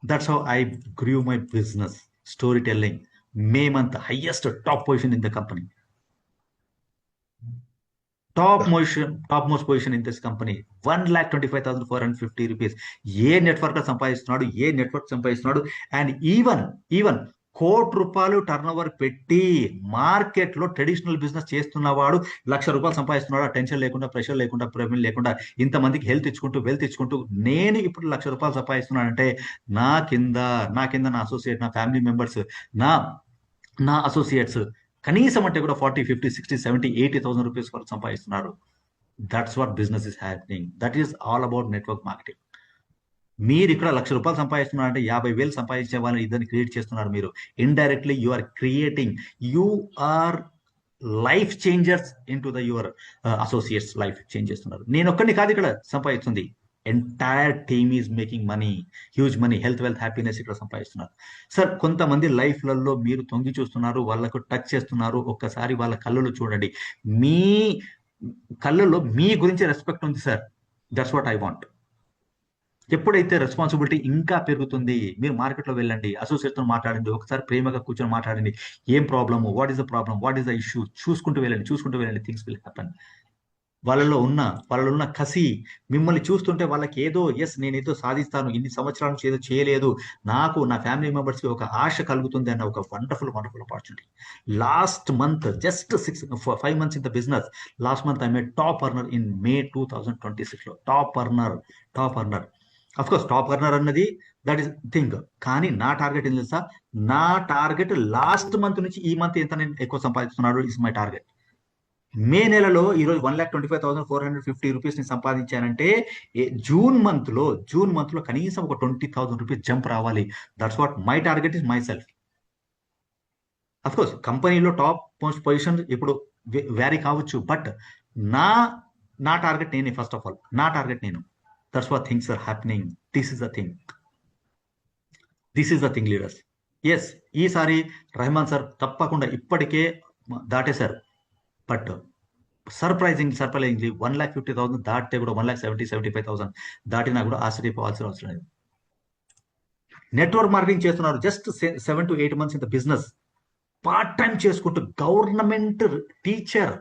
That's how I grew my business. Story telling. May month highest top position in the company. Top most position in this company. 1,25,450 rupees. A network సంపాదిస్తున్నాడు. And even ₹1,00,00,000 turn over పెట్టి market లో traditional business చేస్తున్నవాడు ₹1,00,000 సంపాదిస్తున్నాడు. Tension లేకుండా, pressure లేకుండా, ప్రెమిల్ లేకుండా, ఇంతమందికి health ఇచ్చుకుంటూ, wealth ఇచ్చుకుంటూ, నేను ఇప్పుడు ₹1,00,000 సంపాదిస్తున్నానంటే నా కింద నా అసోసియేట్, నా ఫ్యామిలీ మెంబర్స్, నా అసోసియేట్స్ కనీసం అంటే కూడా 40, 50, 60, 70, 80,000 రూపీస్ వరకు సంపాదిస్తున్నారు. That's what business is happening. That is all about network marketing. మీరు ఇక్కడ ₹1,00,000 సంపాదిస్తున్నారంటే 50,000 సంపాదించే వాళ్ళని ఇద్దరిని క్రియేట్ చేస్తున్నారు. మీరు indirectly you are creating, you are life changers into the your associates life change చేస్తున్నారు. నేను ఒక్కడిని కాదు ఇక్కడ సంపాదిస్తుంది. Entire team is making money, huge money, health, wealth, happiness ఇక్కడ సంపాదిస్తున్నారు. సార్ కొంతమంది లైఫ్లలో మీరు తొంగి చూస్తున్నారు, వాళ్ళకు టచ్ చేస్తున్నారు. ఒక్కసారి వాళ్ళ కళ్ళలో చూడండి, మీ కళ్ళల్లో మీ గురించి రెస్పెక్ట్ ఉంది sir. That's what I want. ఎప్పుడైతే రెస్పాన్సిబిలిటీ ఇంకా పెరుగుతుంది, మీరు మార్కెట్లో వెళ్ళండి, అసోసియేట్తో మాట్లాడండి, ఒకసారి ప్రేమగా కూర్చొని మాట్లాడండి. ఏం problem, what is the problem, what is the issue, చూసుకుంటూ వెళ్ళండి, థింగ్స్ విల్ హ్యాపన్. వాళ్ళలో ఉన్న కసి మిమ్మల్ని చూస్తుంటే వాళ్ళకి ఏదో, ఎస్ నేను ఏదో సాధిస్తాను, ఇన్ని సంవత్సరాల నుంచి ఏదో చేయలేదు, నాకు నా ఫ్యామిలీ మెంబర్స్కి ఒక ఆశ కలుగుతుంది అన్న ఒక wonderful opportunity. Last month just 5 months in the business, last month I made top earner in May 2026లో. Top earner. Of course top earner అన్నది దట్ ఈస్ థింగ్, కానీ నా టార్గెట్ ఏం తెలుసా? నా టార్గెట్ లాస్ట్ మంత్ నుంచి ఈ మంత్ ఎంత నేను ఎక్కువ సంపాదిస్తున్నాడు ఇస్ మై టార్గెట్. మే నెలలో ఈరోజు 1,25,450 రూపీస్ ని సంపాదించానంటే జూన్ మంత్ లో కనీసం ఒక 20,000 రూపీస్ జంప్ రావాలి. That's what my target is myself. Of course కంపెనీలో టాప్ మోస్ట్ పొజిషన్ ఇప్పుడు వ్యారీ కావచ్చు, బట్ నా టార్గెట్ నేనే. ఫస్ట్ ఆఫ్ ఆల్ నా టార్గెట్ నేను. That's what things are happening. This is the thing leaders. Yes, ఈసారి Rahman sir తప్పకుండా ఇప్పటికే దాటేశారు, బట్ సర్ప్రైజింగ్లీ 1,50,000 దాటితే కూడా 1,70,000-75,000 దాటినా కూడా ఆశ్చర్యపోవాల్సిన అవసరం లేదు. నెట్వర్క్ మార్కెటింగ్ చేస్తున్నారు, just 7 to 8 months in the business. Part time చేసుకుంటూ గవర్నమెంట్ టీచర్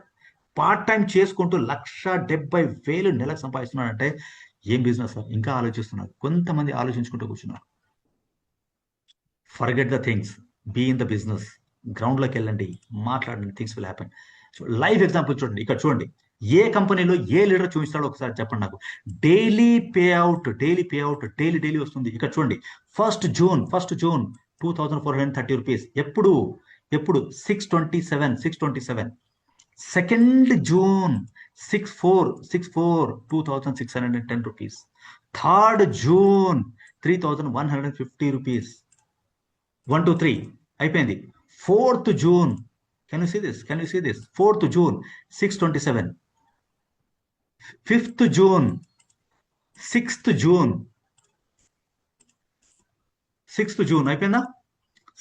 పార్ట్ టైం చేసుకుంటూ 1,70,000 నెలకు సంపాదిస్తున్నాడంటే ఏం బిజినెస్ సార్? ఇంకా ఆలోచిస్తున్నారు. కొంతమంది ఆలోచించుకుంటూ కూర్చున్నారు. Forget the things, be in the business. గ్రౌండ్లోకి వెళ్ళండి, మాట్లాడండి, things will happen. So live example చూడండి, ఇక్కడ చూడండి. ఏ కంపెనీలో ఏ లీడర్ చూపిస్తాడో ఒకసారి చెప్పండి నాకు. డైలీ పే అవుట్ డైలీ వస్తుంది. ఇక్కడ చూడండి, ఫస్ట్ జూన్ 2,430 రూపీస్. ఎప్పుడు 6/27. Second June 6/4 2,610 rupees. Third June 3,150 rupees. 1 2 3 అయిపోయింది. Fourth June, can you see this? 4th June 6/27. 5th June 6th June అయిపోయిందా?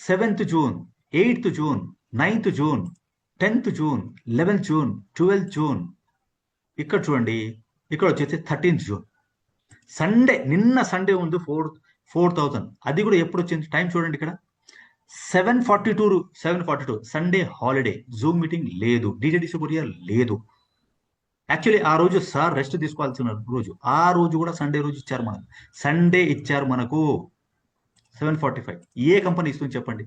7th June 8th June 9th June 10th June 11th June 12th June. ఇక్కడ చూడండి, ఇక్కడ వచ్చేసి 13th June. నిన్న Sunday ఉంది 4,000. అది కూడా ఎప్పుడు వచ్చింది? టైం చూడండి ఇక్కడ 7:42 సండే హాలిడే, జూమ్ మీటింగ్ లేదు, డిజెడిసి కొరియర్ లేదు. యాక్చువల్లీ ఆ రోజు సార్ రెస్ట్ తీసుకోవాల్సిన రోజు, ఆ రోజు కూడా సండే రోజు ఇచ్చారు మనకు. సండే ఇచ్చారు మనకు 7:45. ఏ కంపెనీ ఇస్తుంది చెప్పండి?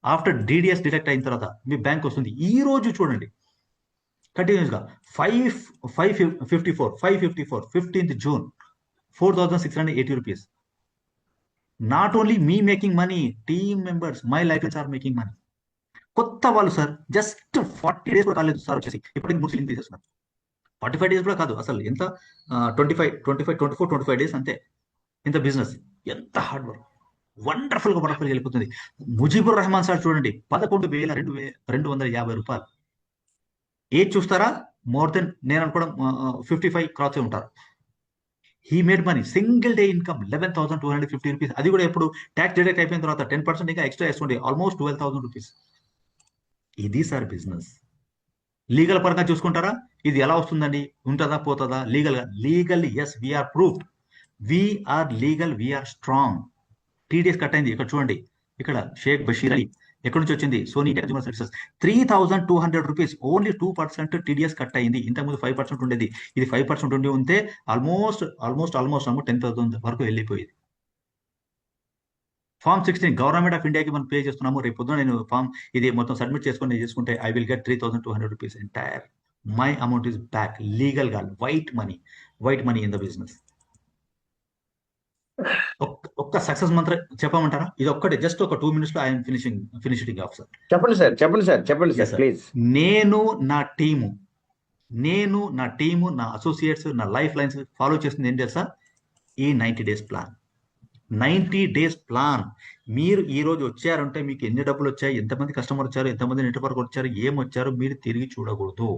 ఆఫ్టర్ డిడిఎస్ డిడక్ట్ అయిన తర్వాత మీ బ్యాంక్ వస్తుంది. ఈ రోజు చూడండి కంటిన్యూస్ గా 554 15th June 4,680 rupees. Not only me making money, team members, my life are making money. కొత్త వాళ్ళు సార్ జస్ట్ 40 days కూడా కాలేదు సార్ వచ్చేసి ఇప్పటికి ముస్లిం తీసేస్తున్నారు. 45 days కూడా కాదు అసలు, ఎంత 24-25 days అంతే. ఇంత బిజినెస్, ఎంత హార్డ్ వర్క్, వండర్ఫుల్ గా వెళ్ళిపోతుంది. ముజీబుర్ రెహమాన్ సార్ చూడండి 11,250 రూపాయలు. ఏజ్ చూస్తారా? మోర్ దెన్, నేను అనుకోవడం 55 క్రాస్ ఉంటారు. He made money, single day income 11,250 rupees. అది కూడా ఎప్పుడు ట్యాక్స్ డిడక్ట్ అయిపోయిన తర్వాత 10% ఇంకా ఎక్స్ట్రా వేసుకోండి, ఆల్మోస్ట్ 12,000 రూపీస్. ఇది సార్ బిజినెస్. లీగల్ పరంగా చూసుకుంటారా? ఇది ఎలా వస్తుందండి? ఉంటుందా పోతుందా? Legally yes, we are proofed, we are legal, we are strong. TDS cut అయింది. ఇక్కడ చూడండి, ఇక్కడ షేక్ బషీర్ అలీ ఎక్కడి నుంచి వచ్చింది? Sony consumer services 3,200 rupees. Only 2% TDS cut అయింది. ఇంతకుముందు 5% ఉండేది, ఇది 5% ఉండి ఉంటే ఆల్మోస్ట్ 10,000 వరకు వెళ్ళిపోయేది. Form 16 గవర్నమెంట్ ఆఫ్ ఇండియాకి మనం పే చేస్తున్నాము. రేపు పొద్దున నేను ఇది మొత్తం సబ్మిట్ చేసుకుంటే I will get 3,200 rupees. Entire my amount is back legal గా. White money in the business. ఒక్క సక్సెస్ మంత్రం చెప్పమంటారా? ఇది ఒక్కటే, జస్ట్ ఒక 2 minutes లో ఐఎమ్ ఫినిషింగ్ ఆఫ్ సార్. చెప్పండి సార్ ప్లీజ్. నేను నా టీము నా అసోసియేట్స్, నా లైఫ్ లైన్స్ ఫాలో చేస్తుంది ఏం తెలుసా? ఈ 90 days ప్లాన్. 90 days plan. మీరు ఈ రోజు వచ్చారంటే మీకు ఎన్ని డబ్బులు వచ్చాయి, ఎంతమంది కస్టమర్ వచ్చారు, ఎంతమంది నెట్వర్క్ వచ్చారు, ఏం వచ్చారు మీరు తిరిగి చూడకూడదు.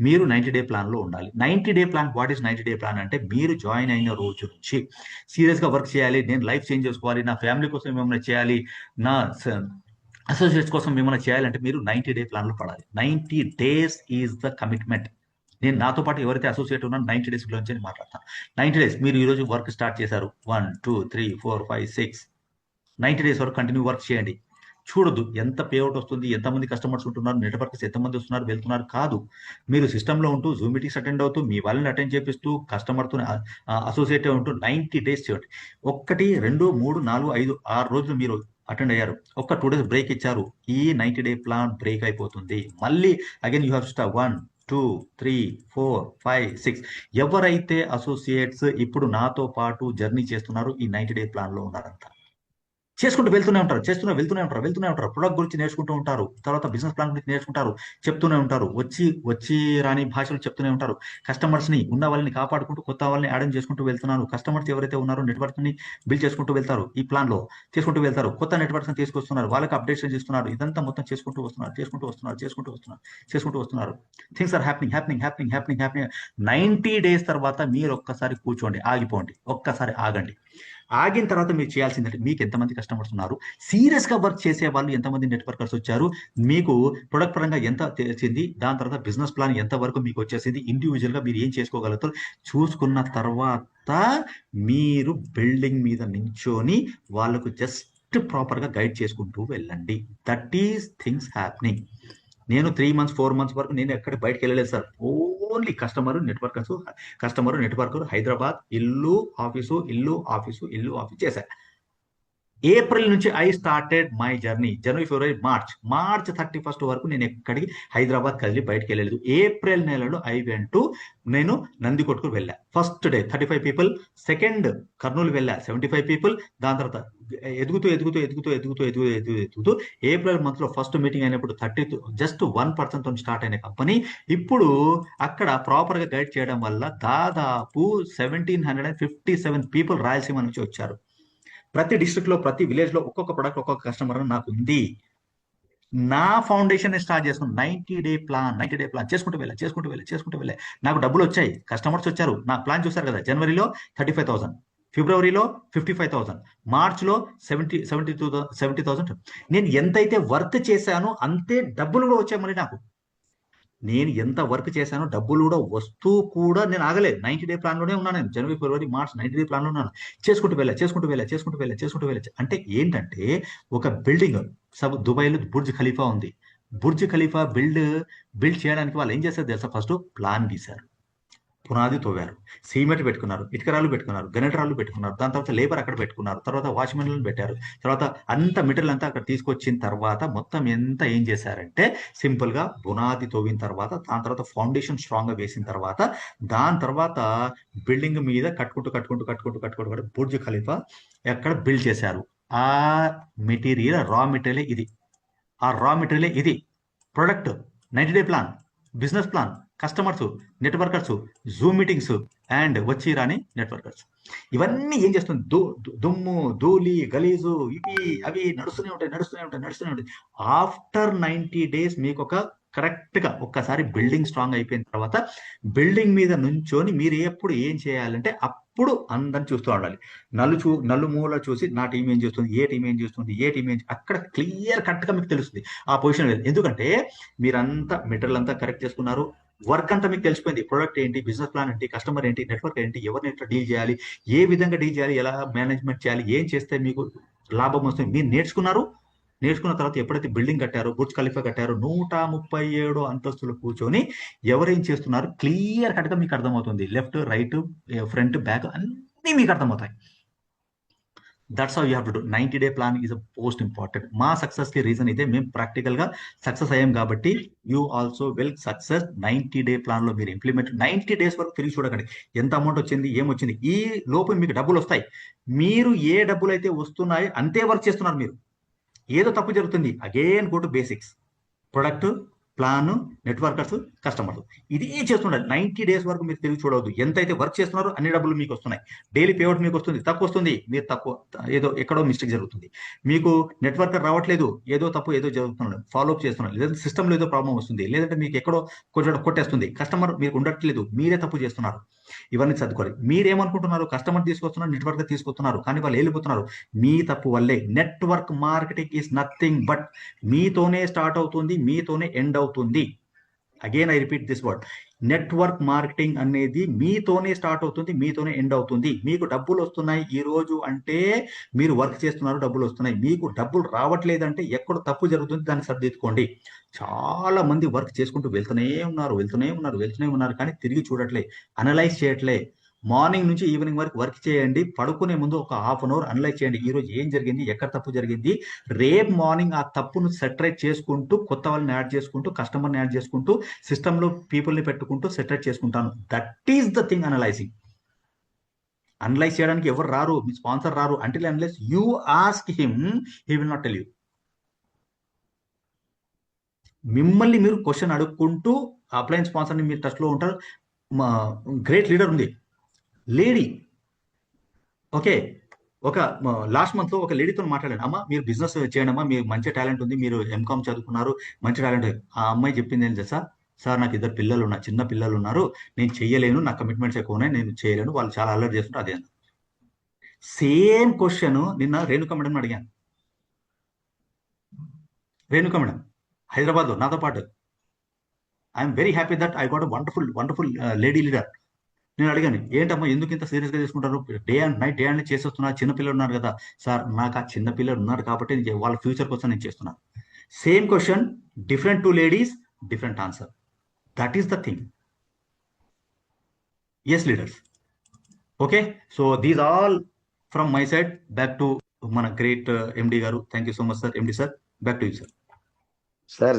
మీరు 90 డే ప్లాన్ లో ఉండాలి. 90 day plan, what is 90 day plan అంటే మీరు జాయిన్ అయిన రోజు నుంచి సీరియస్ గా వర్క్ చేయాలి. నేను లైఫ్ చేంజ్ చేసుకోవాలి, నా ఫ్యామిలీ కోసం ఏమైనా చేయాలి, నా అసోసియేట్స్ కోసం ఏమైనా చేయాలంటే మీరు 90 డే ప్లాన్ లో పడాలి. 90 డేస్ ఈజ్ ద కమిట్మెంట్. నేను నాతో పాటు ఎవరైతే అసోసియేట్ ఉన్నారో 90 డేస్ గురించి నేను మాట్లాడతాను. 90 డేస్ మీరు ఈ రోజు వర్క్ స్టార్ట్ చేశారు, 1 2 3 4 5 6 90 డేస్ వరకు కంటిన్యూ వర్క్ చేయండి. చూడొద్దు ఎంత పేఅవుట్ వస్తుంది, ఎంతమంది కస్టమర్స్ ఉంటున్నారు, నెట్వర్క్స్ ఎంతమంది వస్తున్నారు వెళ్తున్నారు కాదు. మీరు సిస్టంలో ఉంటూ జూమ్ మీటింగ్స్ అటెండ్ అవుతూ మీ వాళ్ళని అటెండ్ చేపిస్తూ కస్టమర్తో అసోసియేట్ ఉంటూ 90 డేస్ చేయండి. 1 2 3 4 5 6 రోజులు మీరు అటెండ్ అయ్యారు, ఒక 2 డేస్ బ్రేక్ ఇచ్చారు, ఈ 90 డే ప్లాన్ బ్రేక్ అయిపోతుంది. మళ్ళీ అగైన్ యూ హ్యావ్ స్టార్ట్ 1 2 3 4 5 6. ఎవరైతే అసోసియేట్స్ ఇప్పుడు నాతో పాటు జర్నీ చేస్తున్నారు ఈ 90 డే ప్లాన్ లో ఉన్నారంతా చేసుకుంటూ వెళ్తూనే ఉంటారు, వెళ్తూనే ఉంటారు. ప్రొడక్ట్ గురించి నేర్చుకుంటూ ఉంటారు, తర్వాత బిజినెస్ ప్లాన్ గురించి నేర్చుకుంటారు, చెప్తూనే ఉంటారు, వచ్చి రాని భాషలు చెప్తూనే ఉంటారు. కస్టమర్స్ ని ఉన్న వాళ్ళని కాపాడుకుంటూ కొత్త వాళ్ళని యాడ్ చేసుకుంటూ వెళ్తున్నారు. కస్టమర్స్ ఎవరైతే ఉన్నారో నెట్వర్క్ ని బిల్డ్ చేసుకుంటూ వెళ్తారు, ఈ ప్లాన్ లో చేసుకుంటూ వెళ్తారు. కొత్త నెట్వర్క్స్ ని తీసుకొస్తున్నారు, వాళ్ళకి అప్డేట్స్ చేస్తున్నారు. ఇదంతా మొత్తం చేసుకుంటూ వస్తున్నారు. Things are happening. 90 డేస్ తర్వాత మీరు ఒక్కసారి కూర్చోండి, ఆగిపోండి, ఒక్కసారి ఆగండి. ఆగిన తర్వాత మీరు చేయాల్సిందంటే మీకు ఎంతమంది కస్టమర్స్ ఉన్నారు, సీరియస్ గా వర్క్ చేసే వాళ్ళు ఎంతమంది నెట్వర్కర్స్ వచ్చారు, మీకు ప్రొడక్ట్ పరంగా ఎంత తెలిసింది, దాని తర్వాత బిజినెస్ ప్లాన్ ఎంత వరకు మీకు వచ్చేసింది, ఇండివిజువల్ గా మీరు ఏం చేసుకోగలుగుతారు చూసుకున్న తర్వాత మీరు బిల్డింగ్ మీద నించొని వాళ్ళకు జస్ట్ ప్రాపర్ గా గైడ్ చేసుకుంటూ వెళ్ళండి. That is things happening. నేను 3 months 4 months వరకు నేను ఎక్కడ బయటకు వెళ్ళలేదు సార్. ఓన్లీ కస్టమర్ నెట్వర్కర్ హైదరాబాద్, ఇల్లు ఆఫీసు చేశా. ఏప్రిల్ నుంచి ఐ స్టార్టెడ్ మై జర్నీ. జనవరి ఫిబ్రవరి మార్చ్ 31st వరకు నేను ఎక్కడికి హైదరాబాద్ కదిలి బయటకు వెళ్ళలేదు. ఏప్రిల్ నెలలో నేను నందికొట్కు వెళ్ళా. First day 35 people, second Kurnool వెళ్ళా 75 people. దాని తర్వాత ఎదుగుతూ ఏప్రిల్ మంత్ లో ఫస్ట్ మీటింగ్ అయినప్పుడు 30 జస్ట్ 1% తో స్టార్ట్ అయిన కంపెనీ ఇప్పుడు అక్కడ ప్రాపర్ గా గైడ్ చేయడం వల్ల దాదాపు 1757 people రాయలసీమ నుంచి వచ్చారు. ప్రతి డిస్ట్రిక్ట్ లో ప్రతి విలేజ్ లో ఒక్కొక్క ప్రొడక్ట్ ఒక్కొక్క కస్టమర్ నాకు ఉంది. నా ఫౌండేషన్ స్టార్ట్ చేసుకున్నాను. 90 డే ప్లాన్ చేసుకుంటూ వెళ్ళా. నాకు డబ్బులు వచ్చాయి, కస్టమర్స్ వచ్చారు. నా ప్లాన్ చూసారు కదా, జనవరిలో 35,000, ఫిబ్రవరిలో 55,000, మార్చ్లో 70,000. నేను ఎంతైతే వర్క్ చేశానో అంతే డబ్బులు కూడా వచ్చాయి. మళ్ళీ నాకు నేను ఎంత వర్క్ చేశానో డబ్బులు కూడా వస్తూ కూడా నేను ఆగలేదు. 90 డే ప్లాన్ లోనే ఉన్నాను. నేను జనవరి ఫిబ్రవరి మార్చ్ 90 డే ప్లాన్ లో ఉన్నాను. చేసుకుంటూ వెళ్ళా. అంటే ఏంటంటే ఒక బిల్డింగ్ దుబాయ్లో బుర్జ్ ఖలీఫా ఉంది. బుర్జ్ ఖలీఫా బిల్డ్ చేయడానికి వాళ్ళు ఏం చేస్తారు తెలుసా? ఫస్ట్ ప్లాన్ గీశారు, పునాది తవ్వారు, సిమెంట్ పెట్టుకున్నారు, ఇటుకరాలు పెట్టుకున్నారు, గణిటరాలు పెట్టుకున్నారు, దాని తర్వాత లేబర్ అక్కడ పెట్టుకున్నారు, తర్వాత వాచ్మెన్లను పెట్టారు, తర్వాత అంత మెటీరియల్ అంతా అక్కడ తీసుకొచ్చిన తర్వాత మొత్తం ఎంత ఏం చేశారంటే సింపుల్ గా పునాది తవ్విన తర్వాత దాని తర్వాత ఫౌండేషన్ స్ట్రాంగ్ గా వేసిన తర్వాత దాని తర్వాత బిల్డింగ్ మీద కట్టుకుంటూ బుర్జ్ ఖలీఫా ఎక్కడ బిల్డ్ చేశారు. ఆ మెటీరియల్ రా మెటీరియల్ ఇది product, 90 day plan, business plan, customers, networkers, zoom meetings and వచ్చి రాని నెట్వర్కర్స్. ఇవన్నీ ఏం చేస్తుంది? దుమ్ము, ధూళి, గలీజు, ఇవి అవి నడుస్తూనే ఉంటాయి. ఆఫ్టర్ 90 days మీకు ఒక కరెక్ట్ గా ఒక్కసారి బిల్డింగ్ స్ట్రాంగ్ అయిపోయిన తర్వాత బిల్డింగ్ మీద నుంచొని మీరు ఎప్పుడు ఏం చేయాలంటే అప్పుడు అందరిని చూస్తూ ఉండాలి. నలుమూల చూసి నా టీం ఏం చేస్తుంది, ఏ టీం ఏం చేస్తుంది, అక్కడ క్లియర్ కట్ గా మీకు తెలుస్తుంది ఆ పొజిషన్. ఎందుకంటే మీరంతా మెటీరియల్ అంతా కరెక్ట్ చేసుకున్నారు, వర్క్ అంతా మీకు తెలిసిపోయింది. ప్రొడక్ట్ ఏంటి, బిజినెస్ ప్లాన్ ఏంటి, కస్టమర్ ఏంటి, నెట్వర్క్ ఏంటి, ఎవరిని ఎట్లా డీల్ చేయాలి, ఏ విధంగా డీల్ చేయాలి, ఎలా మేనేజ్మెంట్ చేయాలి, ఏం చేస్తే మీకు లాభం వస్తుంది మీరు నేర్చుకున్న తర్వాత ఎప్పుడైతే బిల్డింగ్ కట్టారో, బుర్జ్ ఖలీఫా కట్టారో, 137 అంతస్తులు కూర్చొని ఎవరేం చేస్తున్నారు క్లియర్ కట్ గా మీకు అర్థమవుతుంది. లెఫ్ట్, రైట్, ఫ్రంట్, బ్యాక్ అన్ని మీకు అర్థమవుతాయి. That's how you have to do. 90 day plan is most important. మా సక్సెస్ కి రీజన్ ఇదే. మేము ప్రాక్టికల్ గా సక్సెస్ అయ్యాం కాబట్టి you also will success. 90 day plan లో మీరు ఇంప్లిమెంట్ 90 days వరకు తిరిగి చూడకండి ఎంత అమౌంట్ వచ్చింది, ఏమొచ్చింది. ఈ లోపు మీకు డబ్బులు వస్తాయి. మీరు ఏ డబ్బులు అయితే వస్తున్నాయో అంతే వర్క్ చేస్తున్నారు. మీరు ఏదో తప్పు జరుగుతుంది, again go to basics. Product, plan, networkers, customers. ఇదే చేస్తుండాలి 90 days వరకు. మీరు తిరిగి చూడవద్దు. ఎంతైతే వర్క్ చేస్తున్నారో అన్ని డబ్బులు మీకు వస్తున్నాయి. డైలీ పేఅవుట్ మీకు వస్తుంది, తక్కువ వస్తుంది, మీరు తక్కువ ఏదో ఎక్కడో మిస్టేక్ జరుగుతుంది. మీకు నెట్వర్కర్ రావట్లేదు, ఏదో తప్పు ఏదో జరుగుతున్నాడు, ఫాలోఅప్ చేస్తున్నారు, లేదంటే సిస్టంలో ఏదో ప్రాబ్లం వస్తుంది, లేదంటే మీకు ఎక్కడో కొంచెం కొట్టేస్తుంది, కస్టమర్ మీకు ఉండట్లేదు, మీరే తప్పు చేస్తున్నారు. ఇవన్నీ చదువుకోవాలి. మీరేమనుకుంటున్నారు, కస్టమర్ తీసుకొస్తున్నారు, నెట్వర్క్ తీసుకొస్తున్నారు, కానీ వాళ్ళు వెళ్ళిపోతున్నారు మీ తప్పు వల్లే. Network marketing is nothing but మీతోనే స్టార్ట్ అవుతుంది, మీతోనే ఎండ్ అవుతుంది. Again I repeat this word. Network marketing అనేది మీతోనే స్టార్ట్ అవుతుంది, మీతోనే ఎండ్ అవుతుంది. మీకు డబ్బులు వస్తున్నాయి ఈ రోజు అంటే మీరు వర్క్ చేస్తున్నారు, డబ్బులు వస్తున్నాయి. మీకు డబ్బులు రావట్లేదంటే ఎక్కడ తప్పు జరుగుతుంది, దాన్ని సరిదిద్దుకోండి. చాలా మంది వర్క్ చేసుకుంటూ వెళ్తూనే ఉన్నారు, కానీ తిరిగి చూడట్లే, అనలైజ్ చేయట్లే. మార్నింగ్ నుంచి ఈవినింగ్ వరకు వర్క్ చేయండి, పడుకునే ముందు ఒక హాఫ్ అన్ అవర్ అనలైజ్ చేయండి. ఈ రోజు ఏం జరిగింది, ఎక్కడ తప్పు జరిగింది, రేపు మార్నింగ్ ఆ తప్పును సెటరేట్ చేసుకుంటూ, కొత్త వాళ్ళని యాడ్ చేసుకుంటూ, కస్టమర్ని యాడ్ చేసుకుంటూ, సిస్టంలో పీపుల్ని పెట్టుకుంటూ సెటరేట్ చేసుకుంటాను. That is the thing analysing. Analyse చేయడానికి ఎవరు రారు, మీ స్పాన్సర్ రారు. Until unless you ask him, he will not tell you. మిమ్మల్ని మీరు క్వశ్చన్ అడుక్కుంటూ అప్లైన్ స్పాన్సర్ని మీరు టచ్లో ఉంటారు. గ్రేట్ లీడర్ ఉంది, లేడీ. ఓకే, ఒక లాస్ట్ మంత్ లో ఒక లేడీతో మాట్లాడాను. అమ్మా మీరు బిజినెస్ చేయండి అమ్మా, మీరు మంచి టాలెంట్ ఉంది, మీరు ఎంకామ్ చదువుకున్నారు, మంచి టాలెంట్. ఆ అమ్మాయి చెప్పింది ఏంటి సార్, నాకు 2 పిల్లలు ఉన్నారు, చిన్న పిల్లలు ఉన్నారు, నేను చెయ్యలేను, నా కమిట్మెంట్స్ ఎక్కువ ఉన్నాయి, నేను చేయలేను, వాళ్ళు చాలా అలర్ట్ చేస్తుంటారు. అదే సేమ్ క్వశ్చన్ నిన్న రేణుక మేడం అడిగాను. రేణుక మేడం హైదరాబాద్ లో నాతో పాటు. I'm very happy that I got wonderful lady leader. నేను అడిగాను, ఏంటమ్మా ఎందుకు ఇంత సీరియస్గా తీసుకుంటారు, డే అండ్ నైట్ చేసేస్తున్నారు, చిన్నపిల్లలు ఉన్నారు కదా. సార్ నాకు ఆ చిన్నపిల్లలు ఉన్నారు కాబట్టి వాళ్ళ ఫ్యూచర్ కోసం నేను చేస్తున్నాను. Same question, different 2 ladies, different answer. That is the thing. Yes leaders. Okay, so these all from my side. Back to మన గ్రేట్ ఎండి గారు. Thank you so much sir. MD sir, back to you sir. Sir,